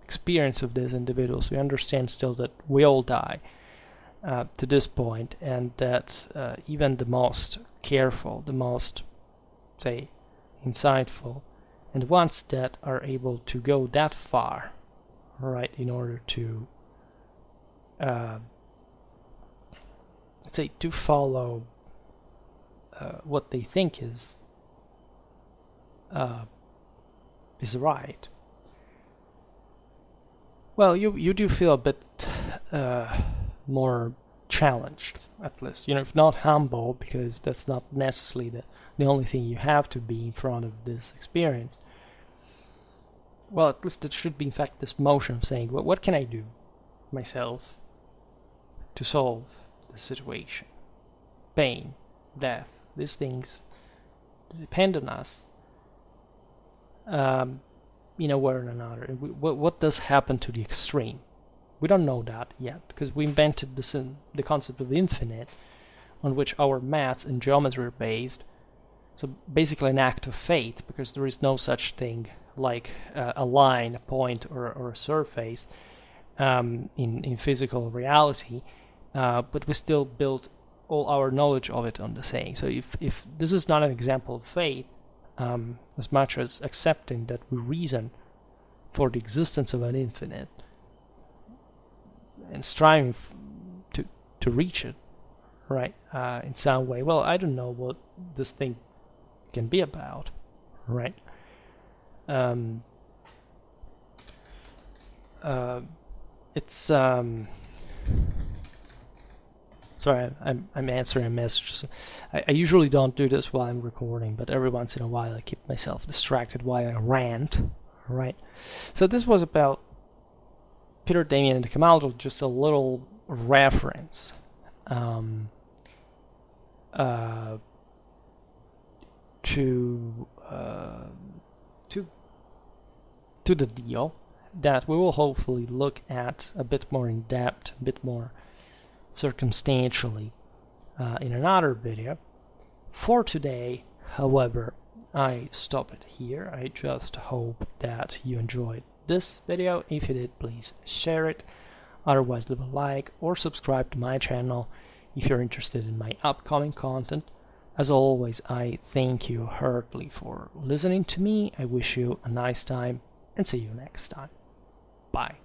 experience of these individuals, we understand still that we all die to this point, and that even the most careful, the most, say, insightful, and ones that are able to go that far, right, in order to, let's say, to follow what they think is right. Well, you do feel a bit more challenged, at least. If not humble, because that's not necessarily the only thing you have to be in front of this experience. Well, at least it should be, in fact, this motion of saying, well, what can I do myself to solve the situation? Pain, death, these things depend on us, in a way or another. And what does happen to the extreme? We don't know that yet, because we invented the concept of infinite, on which our maths and geometry are based. So basically an act of faith, because there is no such thing like a line, a point, or a surface in physical reality, but we still build all our knowledge of it on the same. So if this is not an example of faith, as much as accepting that we reason for the existence of an infinite and striving to reach it, right, in some way. Well, I don't know what this thing can be about, right? It's sorry, I'm answering a message. So I usually don't do this while I'm recording, but every once in a while I keep myself distracted while I rant, right? So this was about Peter Damian and the Camaldoli, just a little reference to the deal that we will hopefully look at a bit more in depth, a bit more circumstantially in another video. For today, however, I stop it here. I just hope that you enjoyed this video. If you did, please share it. Otherwise, leave a like or subscribe to my channel if you're interested in my upcoming content. As always, I thank you heartily for listening to me. I wish you a nice time and see you next time. Bye.